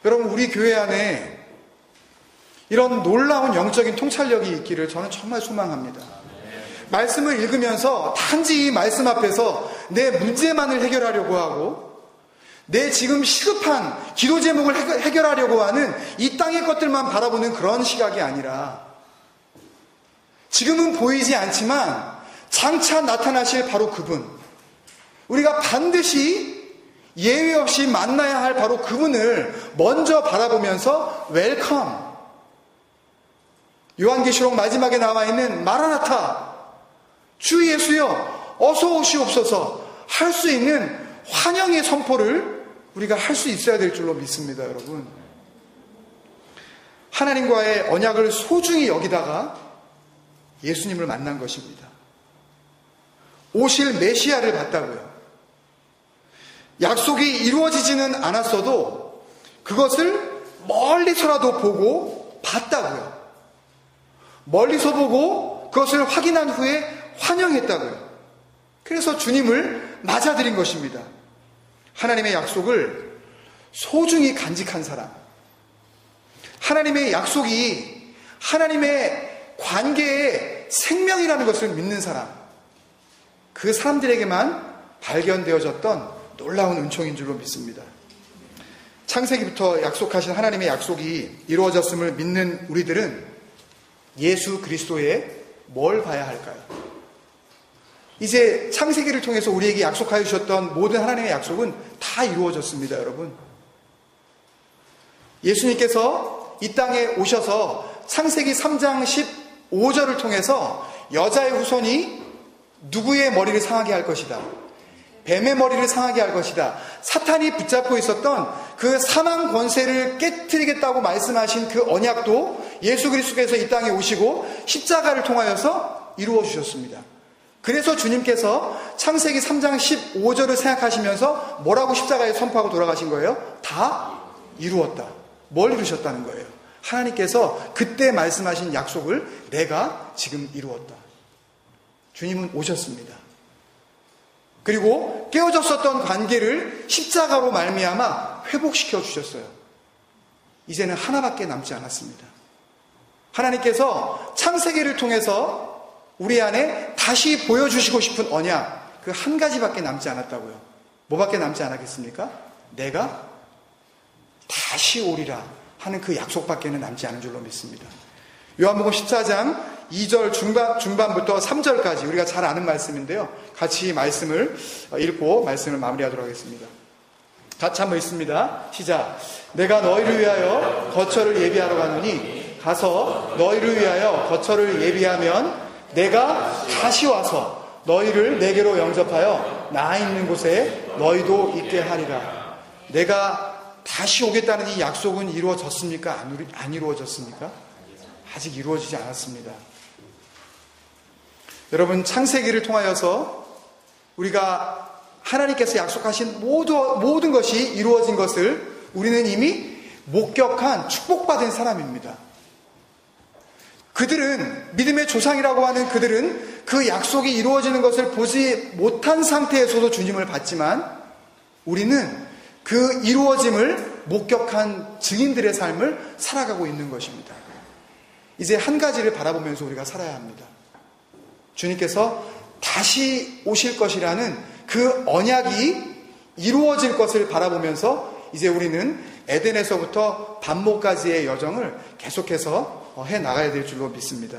여러분, 우리 교회 안에 이런 놀라운 영적인 통찰력이 있기를 저는 정말 소망합니다. 말씀을 읽으면서 단지 이 말씀 앞에서 내 문제만을 해결하려고 하고 내 지금 시급한 기도 제목을 해결하려고 하는 이 땅의 것들만 바라보는 그런 시각이 아니라 지금은 보이지 않지만 장차 나타나실 바로 그분, 우리가 반드시 예외 없이 만나야 할 바로 그분을 먼저 바라보면서 웰컴, 요한계시록 마지막에 나와 있는 마라나타, 주 예수여 어서 오시옵소서 할 수 있는 환영의 선포를 우리가 할 수 있어야 될 줄로 믿습니다. 여러분, 하나님과의 언약을 소중히 여기다가 예수님을 만난 것입니다. 오실 메시아를 봤다고요. 약속이 이루어지지는 않았어도 그것을 멀리서라도 보고 봤다고요. 멀리서 보고 그것을 확인한 후에 환영했다고요. 그래서 주님을 맞아들인 것입니다. 하나님의 약속을 소중히 간직한 사람, 하나님의 약속이 하나님의 관계의 생명이라는 것을 믿는 사람, 그 사람들에게만 발견되어졌던 놀라운 은총인 줄로 믿습니다. 창세기부터 약속하신 하나님의 약속이 이루어졌음을 믿는 우리들은 예수 그리스도에 뭘 봐야 할까요? 이제 창세기를 통해서 우리에게 약속하여 주셨던 모든 하나님의 약속은 다 이루어졌습니다. 여러분, 예수님께서 이 땅에 오셔서 창세기 3장 15절을 통해서 여자의 후손이 누구의 머리를 상하게 할 것이다, 뱀의 머리를 상하게 할 것이다, 사탄이 붙잡고 있었던 그 사망 권세를 깨트리겠다고 말씀하신 그 언약도 예수 그리스도께서 이 땅에 오시고 십자가를 통하여서 이루어 주셨습니다. 그래서 주님께서 창세기 3장 15절을 생각하시면서 뭐라고 십자가에 선포하고 돌아가신 거예요? 다 이루었다. 뭘 이루셨다는 거예요? 하나님께서 그때 말씀하신 약속을 내가 지금 이루었다. 주님은 오셨습니다. 그리고 깨어졌었던 관계를 십자가로 말미암아 회복시켜 주셨어요. 이제는 하나밖에 남지 않았습니다. 하나님께서 창세기를 통해서 우리 안에 다시 보여주시고 싶은 언약, 그 한 가지밖에 남지 않았다고요. 뭐밖에 남지 않았겠습니까? 내가 다시 오리라 하는 그 약속밖에는 남지 않은 줄로 믿습니다. 요한복음 14장 2절 중반부터 3절까지 우리가 잘 아는 말씀인데요. 같이 말씀을 읽고 말씀을 마무리하도록 하겠습니다. 같이 한번 읽습니다. 시작. 내가 너희를 위하여 거처를 예비하러 가노니 가서 너희를 위하여 거처를 예비하면 내가 다시 와서 너희를 내게로 영접하여 나 있는 곳에 너희도 있게 하리라. 내가 다시 오겠다는 이 약속은 이루어졌습니까? 안 이루어졌습니까? 아직 이루어지지 않았습니다. 여러분, 창세기를 통하여서 우리가 하나님께서 약속하신 모든 것이 이루어진 것을 우리는 이미 목격한 축복받은 사람입니다. 그들은, 믿음의 조상이라고 하는 그들은 그 약속이 이루어지는 것을 보지 못한 상태에서도 주님을 봤지만 우리는 그 이루어짐을 목격한 증인들의 삶을 살아가고 있는 것입니다. 이제 한 가지를 바라보면서 우리가 살아야 합니다. 주님께서 다시 오실 것이라는 그 언약이 이루어질 것을 바라보면서 이제 우리는 에덴에서부터 반모까지의 여정을 계속해서 해나가야 될 줄로 믿습니다.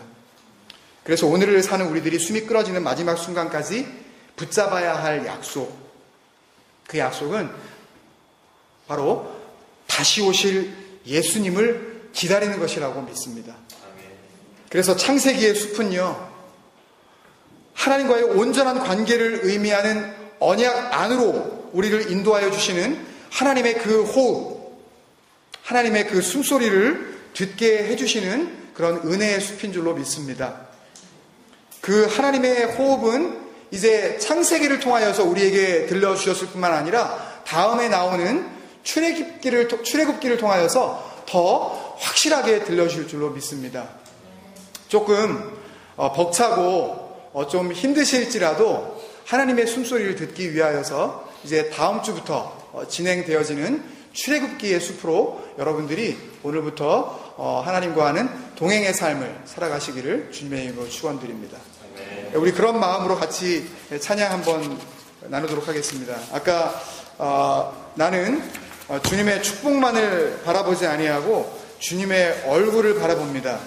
그래서 오늘을 사는 우리들이 숨이 끊어지는 마지막 순간까지 붙잡아야 할 약속, 그 약속은 바로 다시 오실 예수님을 기다리는 것이라고 믿습니다. 그래서 창세기의 숲은요, 하나님과의 온전한 관계를 의미하는 언약 안으로 우리를 인도하여 주시는 하나님의 그 호흡, 하나님의 그 숨소리를 듣게 해주시는 그런 은혜의 숲인 줄로 믿습니다. 그 하나님의 호흡은 이제 창세기를 통하여서 우리에게 들려주셨을 뿐만 아니라 다음에 나오는 출애굽기를 통하여서 더 확실하게 들려주실 줄로 믿습니다. 조금 벅차고 좀 힘드실지라도 하나님의 숨소리를 듣기 위하여서 이제 다음 주부터 진행되어지는 출애굽기의 숲으로 여러분들이 오늘부터 하나님과 하는 동행의 삶을 살아가시기를 주님의 이름으로 축원드립니다. 우리 그런 마음으로 같이 찬양 한번 나누도록 하겠습니다. 아까 나는 주님의 축복만을 바라보지 아니하고 주님의 얼굴을 바라봅니다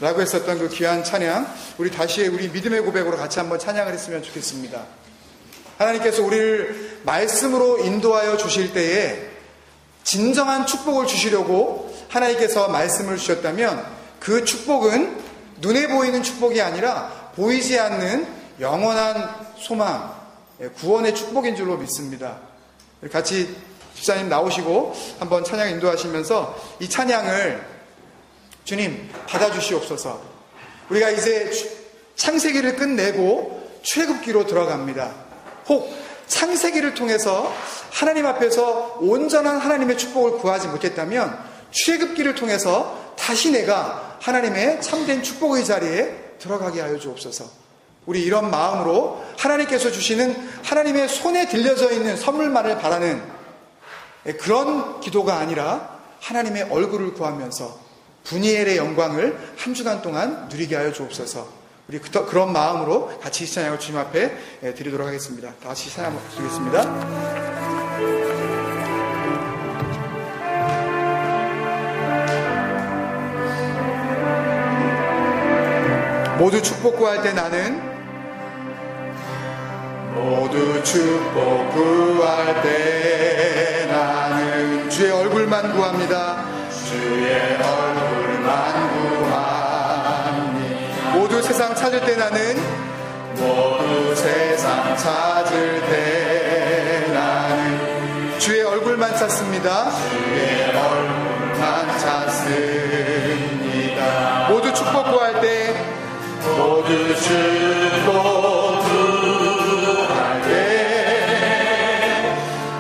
라고 했었던 그 귀한 찬양, 우리 다시 우리 믿음의 고백으로 같이 한번 찬양을 했으면 좋겠습니다. 하나님께서 우리를 말씀으로 인도하여 주실 때에 진정한 축복을 주시려고 하나님께서 말씀을 주셨다면 그 축복은 눈에 보이는 축복이 아니라 보이지 않는 영원한 소망, 구원의 축복인 줄로 믿습니다. 같이 집사님 나오시고 한번 찬양 인도하시면서 이 찬양을 주님 받아주시옵소서. 우리가 이제 창세기를 끝내고 출애굽기로 들어갑니다. 혹 창세기를 통해서 하나님 앞에서 온전한 하나님의 축복을 구하지 못했다면 출애굽기를 통해서 다시 내가 하나님의 참된 축복의 자리에 들어가게 하여 주옵소서. 우리 이런 마음으로 하나님께서 주시는 하나님의 손에 들려져 있는 선물만을 바라는 그런 기도가 아니라 하나님의 얼굴을 구하면서 분이엘의 영광을 한 주간 동안 누리게 하여 주옵소서. 우리 그런 마음으로 같이 찬양을 주님 앞에 드리도록 하겠습니다. 다 같이 찬양 드리겠습니다. 모두 축복 구할 때 나는 모두 축복 구할 때 나는 주의 얼굴만 구합니다. 주의 얼굴만 구합니다. 모두 세상 찾을 때 나는 모두 세상 찾을 때 나는 주의 얼굴만 찾습니다. 주의 얼굴만 찾습니다. 모두 축복 구할 때 모두 축복 구할 때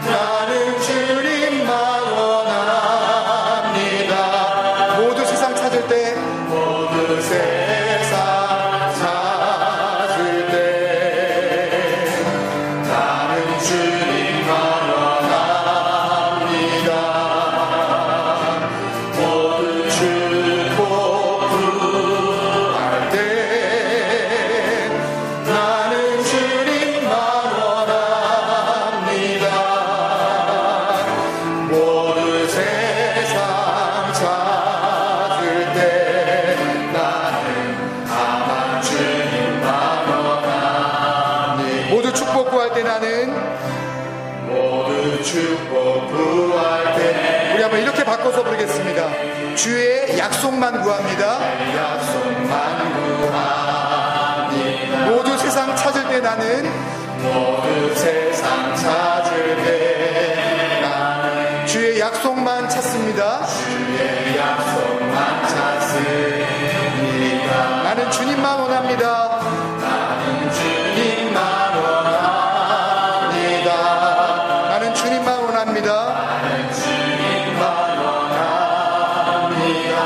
나는 주님만 원합니다. 모두 세상 찾을 때 모두 세상 찾을 때 나는 주님만 원합니다. 모두 축복 축복 구할 때 우리 한번 이렇게 바꿔서 부르겠습니다. 주의 약속만 구합니다. 약속만 구합니다. 모두 세상 찾을 때 나는 모두 세상 찾을 때 나는 주의 약속만 찾습니다. 주의 약속만 찾습니다. 나는 주님만 원합니다. 나는 주님만 주님만 원합니다. 나는 주님만 원합니다.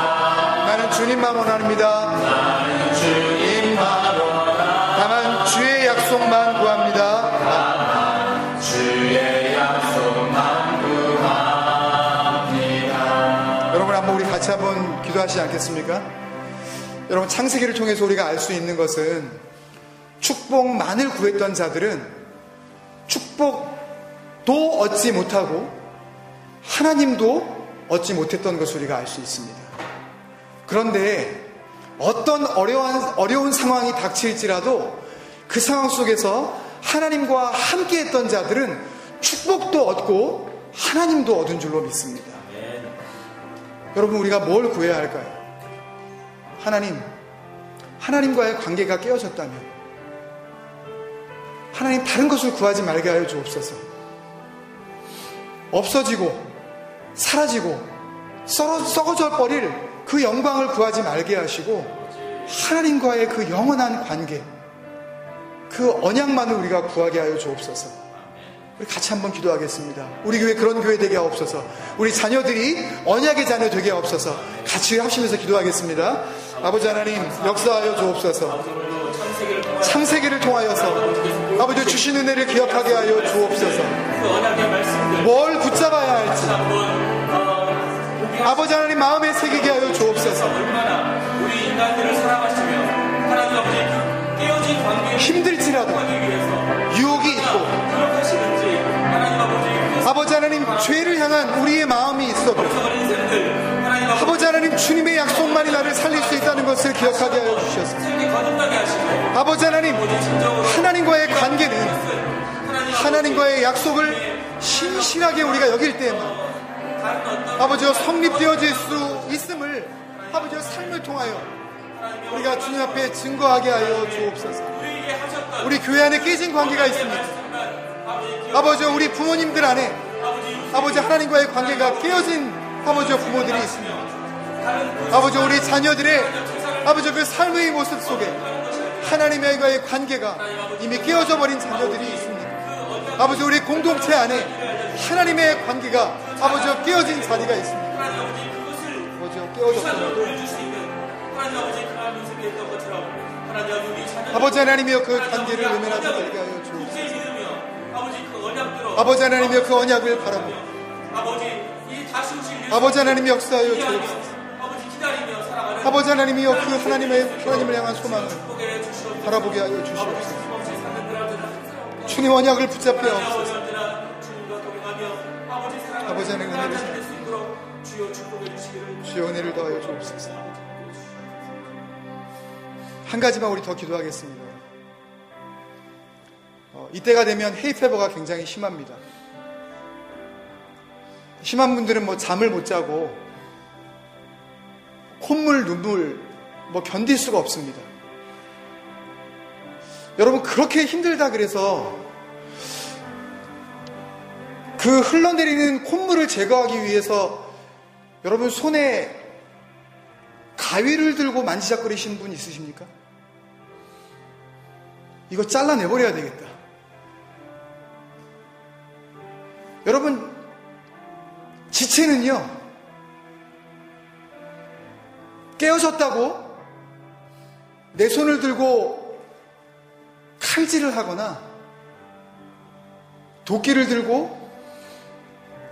나는 주님만 원합니다. 나는 주님만 원합니다. 다만 주의 약속만 구합니다. 다만 주의 약속만 구합니다. 여러분 한번 우리 같이 한번 기도하시지 않겠습니까? 여러분 창세기를 통해서 우리가 알 수 있는 것은 축복만을 구했던 자들은 축복도 얻지 못하고 하나님도 얻지 못했던 것을 우리가 알 수 있습니다. 그런데 어떤 어려운 상황이 닥칠지라도 그 상황 속에서 하나님과 함께 했던 자들은 축복도 얻고 하나님도 얻은 줄로 믿습니다. 여러분, 우리가 뭘 구해야 할까요? 하나님과의 관계가 깨어졌다면 하나님, 다른 것을 구하지 말게 하여 주옵소서. 없어지고 사라지고 썩어져 버릴 그 영광을 구하지 말게 하시고 하나님과의 그 영원한 관계, 그 언약만을 우리가 구하게 하여 주옵소서. 우리 같이 한번 기도하겠습니다. 우리 교회 그런 교회 되게 하옵소서. 우리 자녀들이 언약의 자녀 되게 하옵소서. 같이 합심해서 기도하겠습니다. 아버지 하나님, 역사하여 주옵소서. 창세기를 통하여서 아버지 주신 은혜를 기억하게 하여 주옵소서. 뭘 붙잡아야 할지 아버지 하나님 마음에 새기게 하여 주옵소서. 우리 인간들을 사랑하시며 하나님 아버지 깨어진 관계를 힘들지라도 유혹이 있고 아버지 하나님 죄를 향한 우리의 마음이 있어도 아버지 하나님 주님의 약속만이 나를 살릴 수 있다는 것을 기억하게 하여 주셔서 아버지 하나님, 하나님과의 관계는 하나님과의 약속을 신실하게 우리가 여길 때에만 아버지와 성립되어질 수 있음을 아버지와 삶을 통하여 우리가 주님 앞에 증거하게 하여 주옵소서. 우리 교회 안에 깨진 관계가 있습니다. 아버지와 우리 부모님들 안에 아버지 하나님과의 관계가 깨어진 아버지와 부모들이 있습니다. 아버지 우리 자녀들의 아버지 그 삶의 모습 속에 하나님과의 관계가 이미 깨어져 버린 자녀들이 있습니다. 아버지 우리 공동체 안에 하나님의 관계가 아버지와 깨어진 자리가 있습니다. 아버지와 깨어졌더라도 아버지 하나님이여 그 관계를 외면하지 말게 하여 주옵소서. 아버지 하나님이여 그 언약을 바라보고 아버지 하나님이 역사하여 주옵소서. 아버지 하나님이여 그 하나님을 향한 소망을 바라보게 하여 주시옵소서. 주님 언약을 붙잡게 하옵소서. 아버지 하나님 은혜를 주여 은혜를 더하여 주옵소서. 한 가지만 우리 더 기도하겠습니다. 이때가 되면 헤이페버가 굉장히 심합니다. 심한 분들은 뭐 잠을 못 자고 콧물, 눈물 견딜 수가 없습니다. 여러분 그렇게 힘들다 그래서 그 흘러내리는 콧물을 제거하기 위해서 여러분 손에 가위를 들고 만지작거리시는 분 있으십니까? 이거 잘라내버려야 되겠다. 여러분 지체는요 깨어졌다고 내 손을 들고 칼질을 하거나 도끼를 들고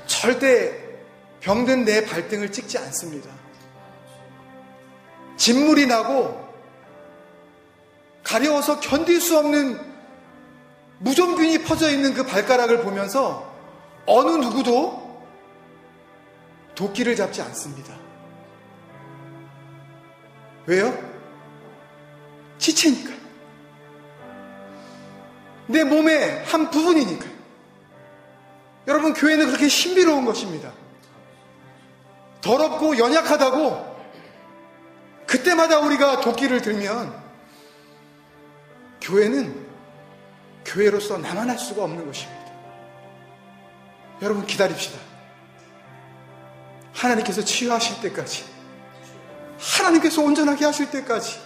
절대 병든 내 발등을 찍지 않습니다. 진물이 나고 가려워서 견딜 수 없는 무좀균이 퍼져 있는 그 발가락을 보면서 어느 누구도 도끼를 잡지 않습니다. 왜요? 지체니까요. 내 몸의 한 부분이니까요. 여러분 교회는 그렇게 신비로운 것입니다. 더럽고 연약하다고 그때마다 우리가 도끼를 들면 교회는 교회로서 나만 할 수가 없는 것입니다. 여러분 기다립시다. 하나님께서 치유하실 때까지, 하나님께서 온전하게 하실 때까지,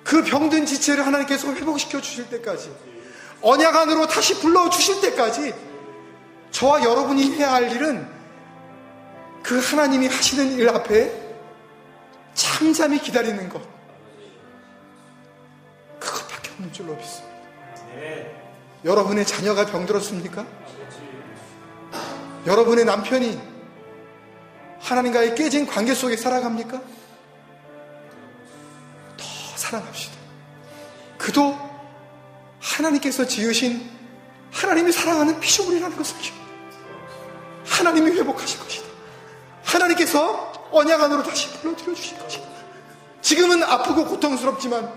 그 병든 지체를 하나님께서 회복시켜 주실 때까지, 언약 안으로 다시 불러주실 때까지 저와 여러분이 해야 할 일은 그 하나님이 하시는 일 앞에 잠잠히 기다리는 것, 그것밖에 없는 줄로 믿습니다. 여러분의 자녀가 병들었습니까? 여러분의 남편이 하나님과의 깨진 관계 속에 살아갑니까? 더 사랑합시다. 그도 하나님께서 지으신 하나님이 사랑하는 피조물이라는 것을 하나님이 회복하실 것이다. 하나님께서 언약 안으로 다시 불러들여 주실 것이다. 지금은 아프고 고통스럽지만,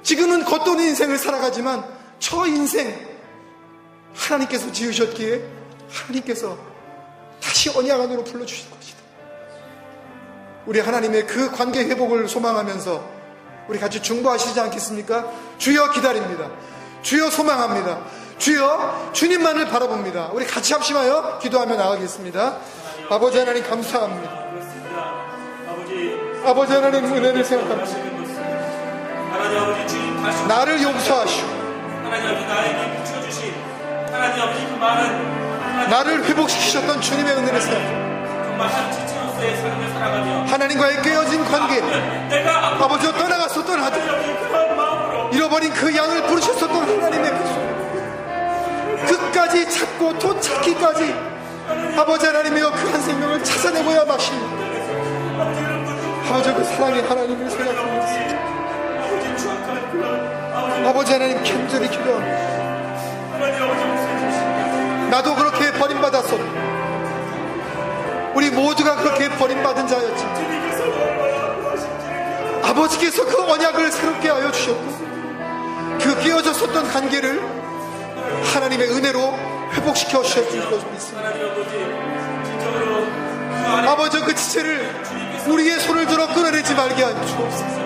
지금은 겉도는 인생을 살아가지만, 저 인생 하나님께서 지으셨기에 하나님께서 다시 언약 안으로 불러주실 것이다. 우리 하나님의 그 관계 회복을 소망하면서 우리 같이 중보하시지 않겠습니까? 주여 기다립니다. 주여 소망합니다. 주여 주님만을 바라봅니다. 우리 같이 합심하여 기도하며 나가겠습니다. 아버지 하나님 감사합니다. 아버지 하나님 은혜를 생각합니다. 하나님 아버지 주님 다시 나를 용서하시오. 하나님 아버지 나에게 붙여주신 하나님 아버지 그 많은 나를 회복시키셨던 주님의 은혜를 생각합니다. 정말 한 지체로서의 삶을 살아가며 하나님과의 깨어진 관계, 내가 아버지와 떠나갔었던 아들, 그런 마음으로 잃어버린 그 양을 부르셨었던 하나님의 그 손, 끝까지 찾고 도찾기까지 아버지 하나님이여 그 한 생명을 찾아내고야 마십니다. 아버지 그 사랑의 하나님을 생각하면서 아버지 추악한 그런 아버지 하나님 간절히 기도합니다. 하나님 아버지 나도 그렇게 버림받았었고 우리 모두가 그렇게 버림받은 자였지. 아버지께서 그 언약을 새롭게 하여 주셨고 그 깨어졌었던 관계를 하나님의 은혜로 회복시켜 주셨을 것을 믿습니다. 아버지 그 지체를 우리의 손을 들어 끌어내지 말게 하여 주옵소서.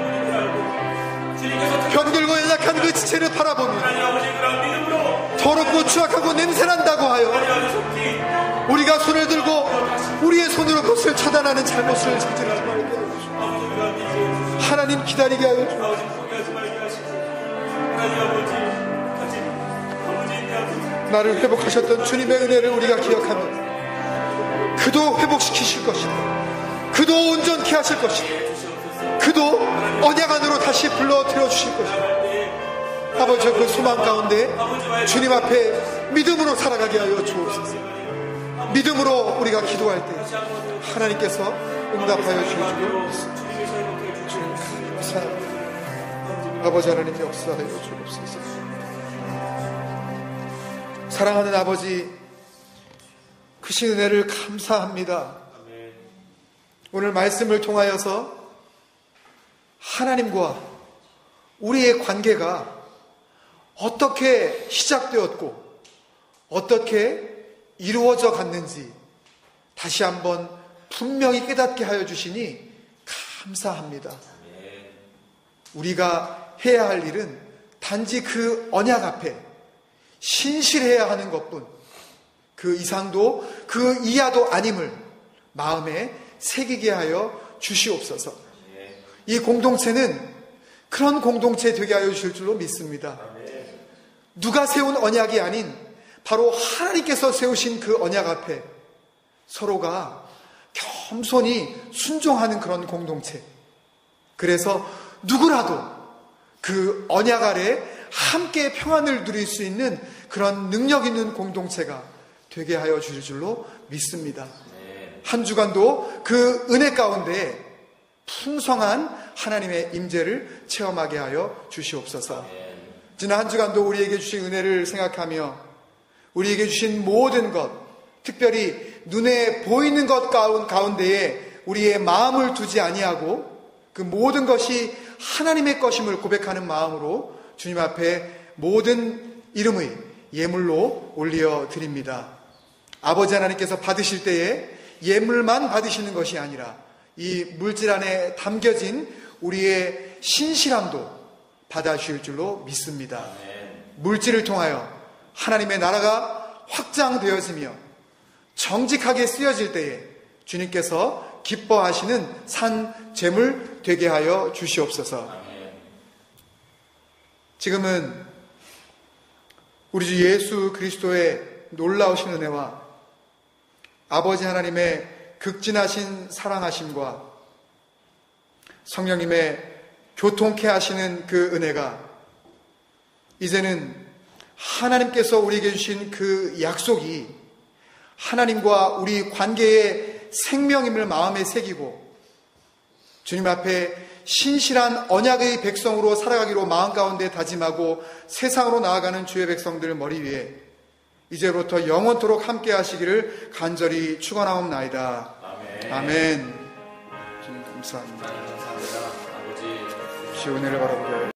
병들고 연약한 그 지체를 바라보며 더럽고 추악하고 냄새난다고 하여 우리가 손을 들고 우리의 손으로 그것을 차단하는 잘못을 저지르지 말게 하여 주옵소서. 하나님 기다리게 하여 주옵소서. 나를 회복하셨던 주님의 은혜를 우리가 기억하며 그도 회복시키실 것이다. 그도 온전케 하실 것이다. 그도 언약 안으로 다시 불러들여 주실 것이다. 아버지 그 소망 가운데 주님 앞에 믿음으로 살아가게 하여 주옵소서. 믿음으로 우리가 기도할 때 하나님께서 응답하여 주시기를 믿습니다. 주님 감사합니다. 아버지 하나님 역사하여 주옵소서. 사랑하는 아버지 크신 은혜를 감사합니다. 오늘 말씀을 통하여서 하나님과 우리의 관계가 어떻게 시작되었고 어떻게 이루어져 갔는지 다시 한번 분명히 깨닫게 하여 주시니 감사합니다. 우리가 해야 할 일은 단지 그 언약 앞에 신실해야 하는 것뿐, 그 이상도 그 이하도 아님을 마음에 새기게 하여 주시옵소서. 이 공동체는 그런 공동체 되게 하여 주실 줄로 믿습니다. 누가 세운 언약이 아닌 바로 하나님께서 세우신 그 언약 앞에 서로가 겸손히 순종하는 그런 공동체. 그래서 누구라도 그 언약 아래 함께 평안을 누릴 수 있는 그런 능력 있는 공동체가 되게 하여 주실 줄로 믿습니다. 한 주간도 그 은혜 가운데 풍성한 하나님의 임재를 체험하게 하여 주시옵소서. 지난 한 주간도 우리에게 주신 은혜를 생각하며 우리에게 주신 모든 것, 특별히 눈에 보이는 것 가운데에 우리의 마음을 두지 아니하고 그 모든 것이 하나님의 것임을 고백하는 마음으로 주님 앞에 모든 이름의 예물로 올려 드립니다. 아버지 하나님께서 받으실 때에 예물만 받으시는 것이 아니라 이 물질 안에 담겨진 우리의 신실함도 받아주실 줄로 믿습니다. 물질을 통하여 하나님의 나라가 확장되어지며 정직하게 쓰여질 때에 주님께서 기뻐하시는 산 재물 되게 하여 주시옵소서. 지금은 우리 주 예수 그리스도의 놀라우신 은혜와 아버지 하나님의 극진하신 사랑하심과 성령님의 교통케 하시는 그 은혜가 이제는 하나님께서 우리에게 주신 그 약속이 하나님과 우리 관계의 생명임을 마음에 새기고 주님 앞에 신실한 언약의 백성으로 살아가기로 마음 가운데 다짐하고 세상으로 나아가는 주의 백성들 머리 위에 이제부터 영원토록 함께 하시기를 간절히 축원하옵나이다. 아멘. 주님 감사합니다. 감사합니다. 아버지 주시 은혜를 바라보게 하여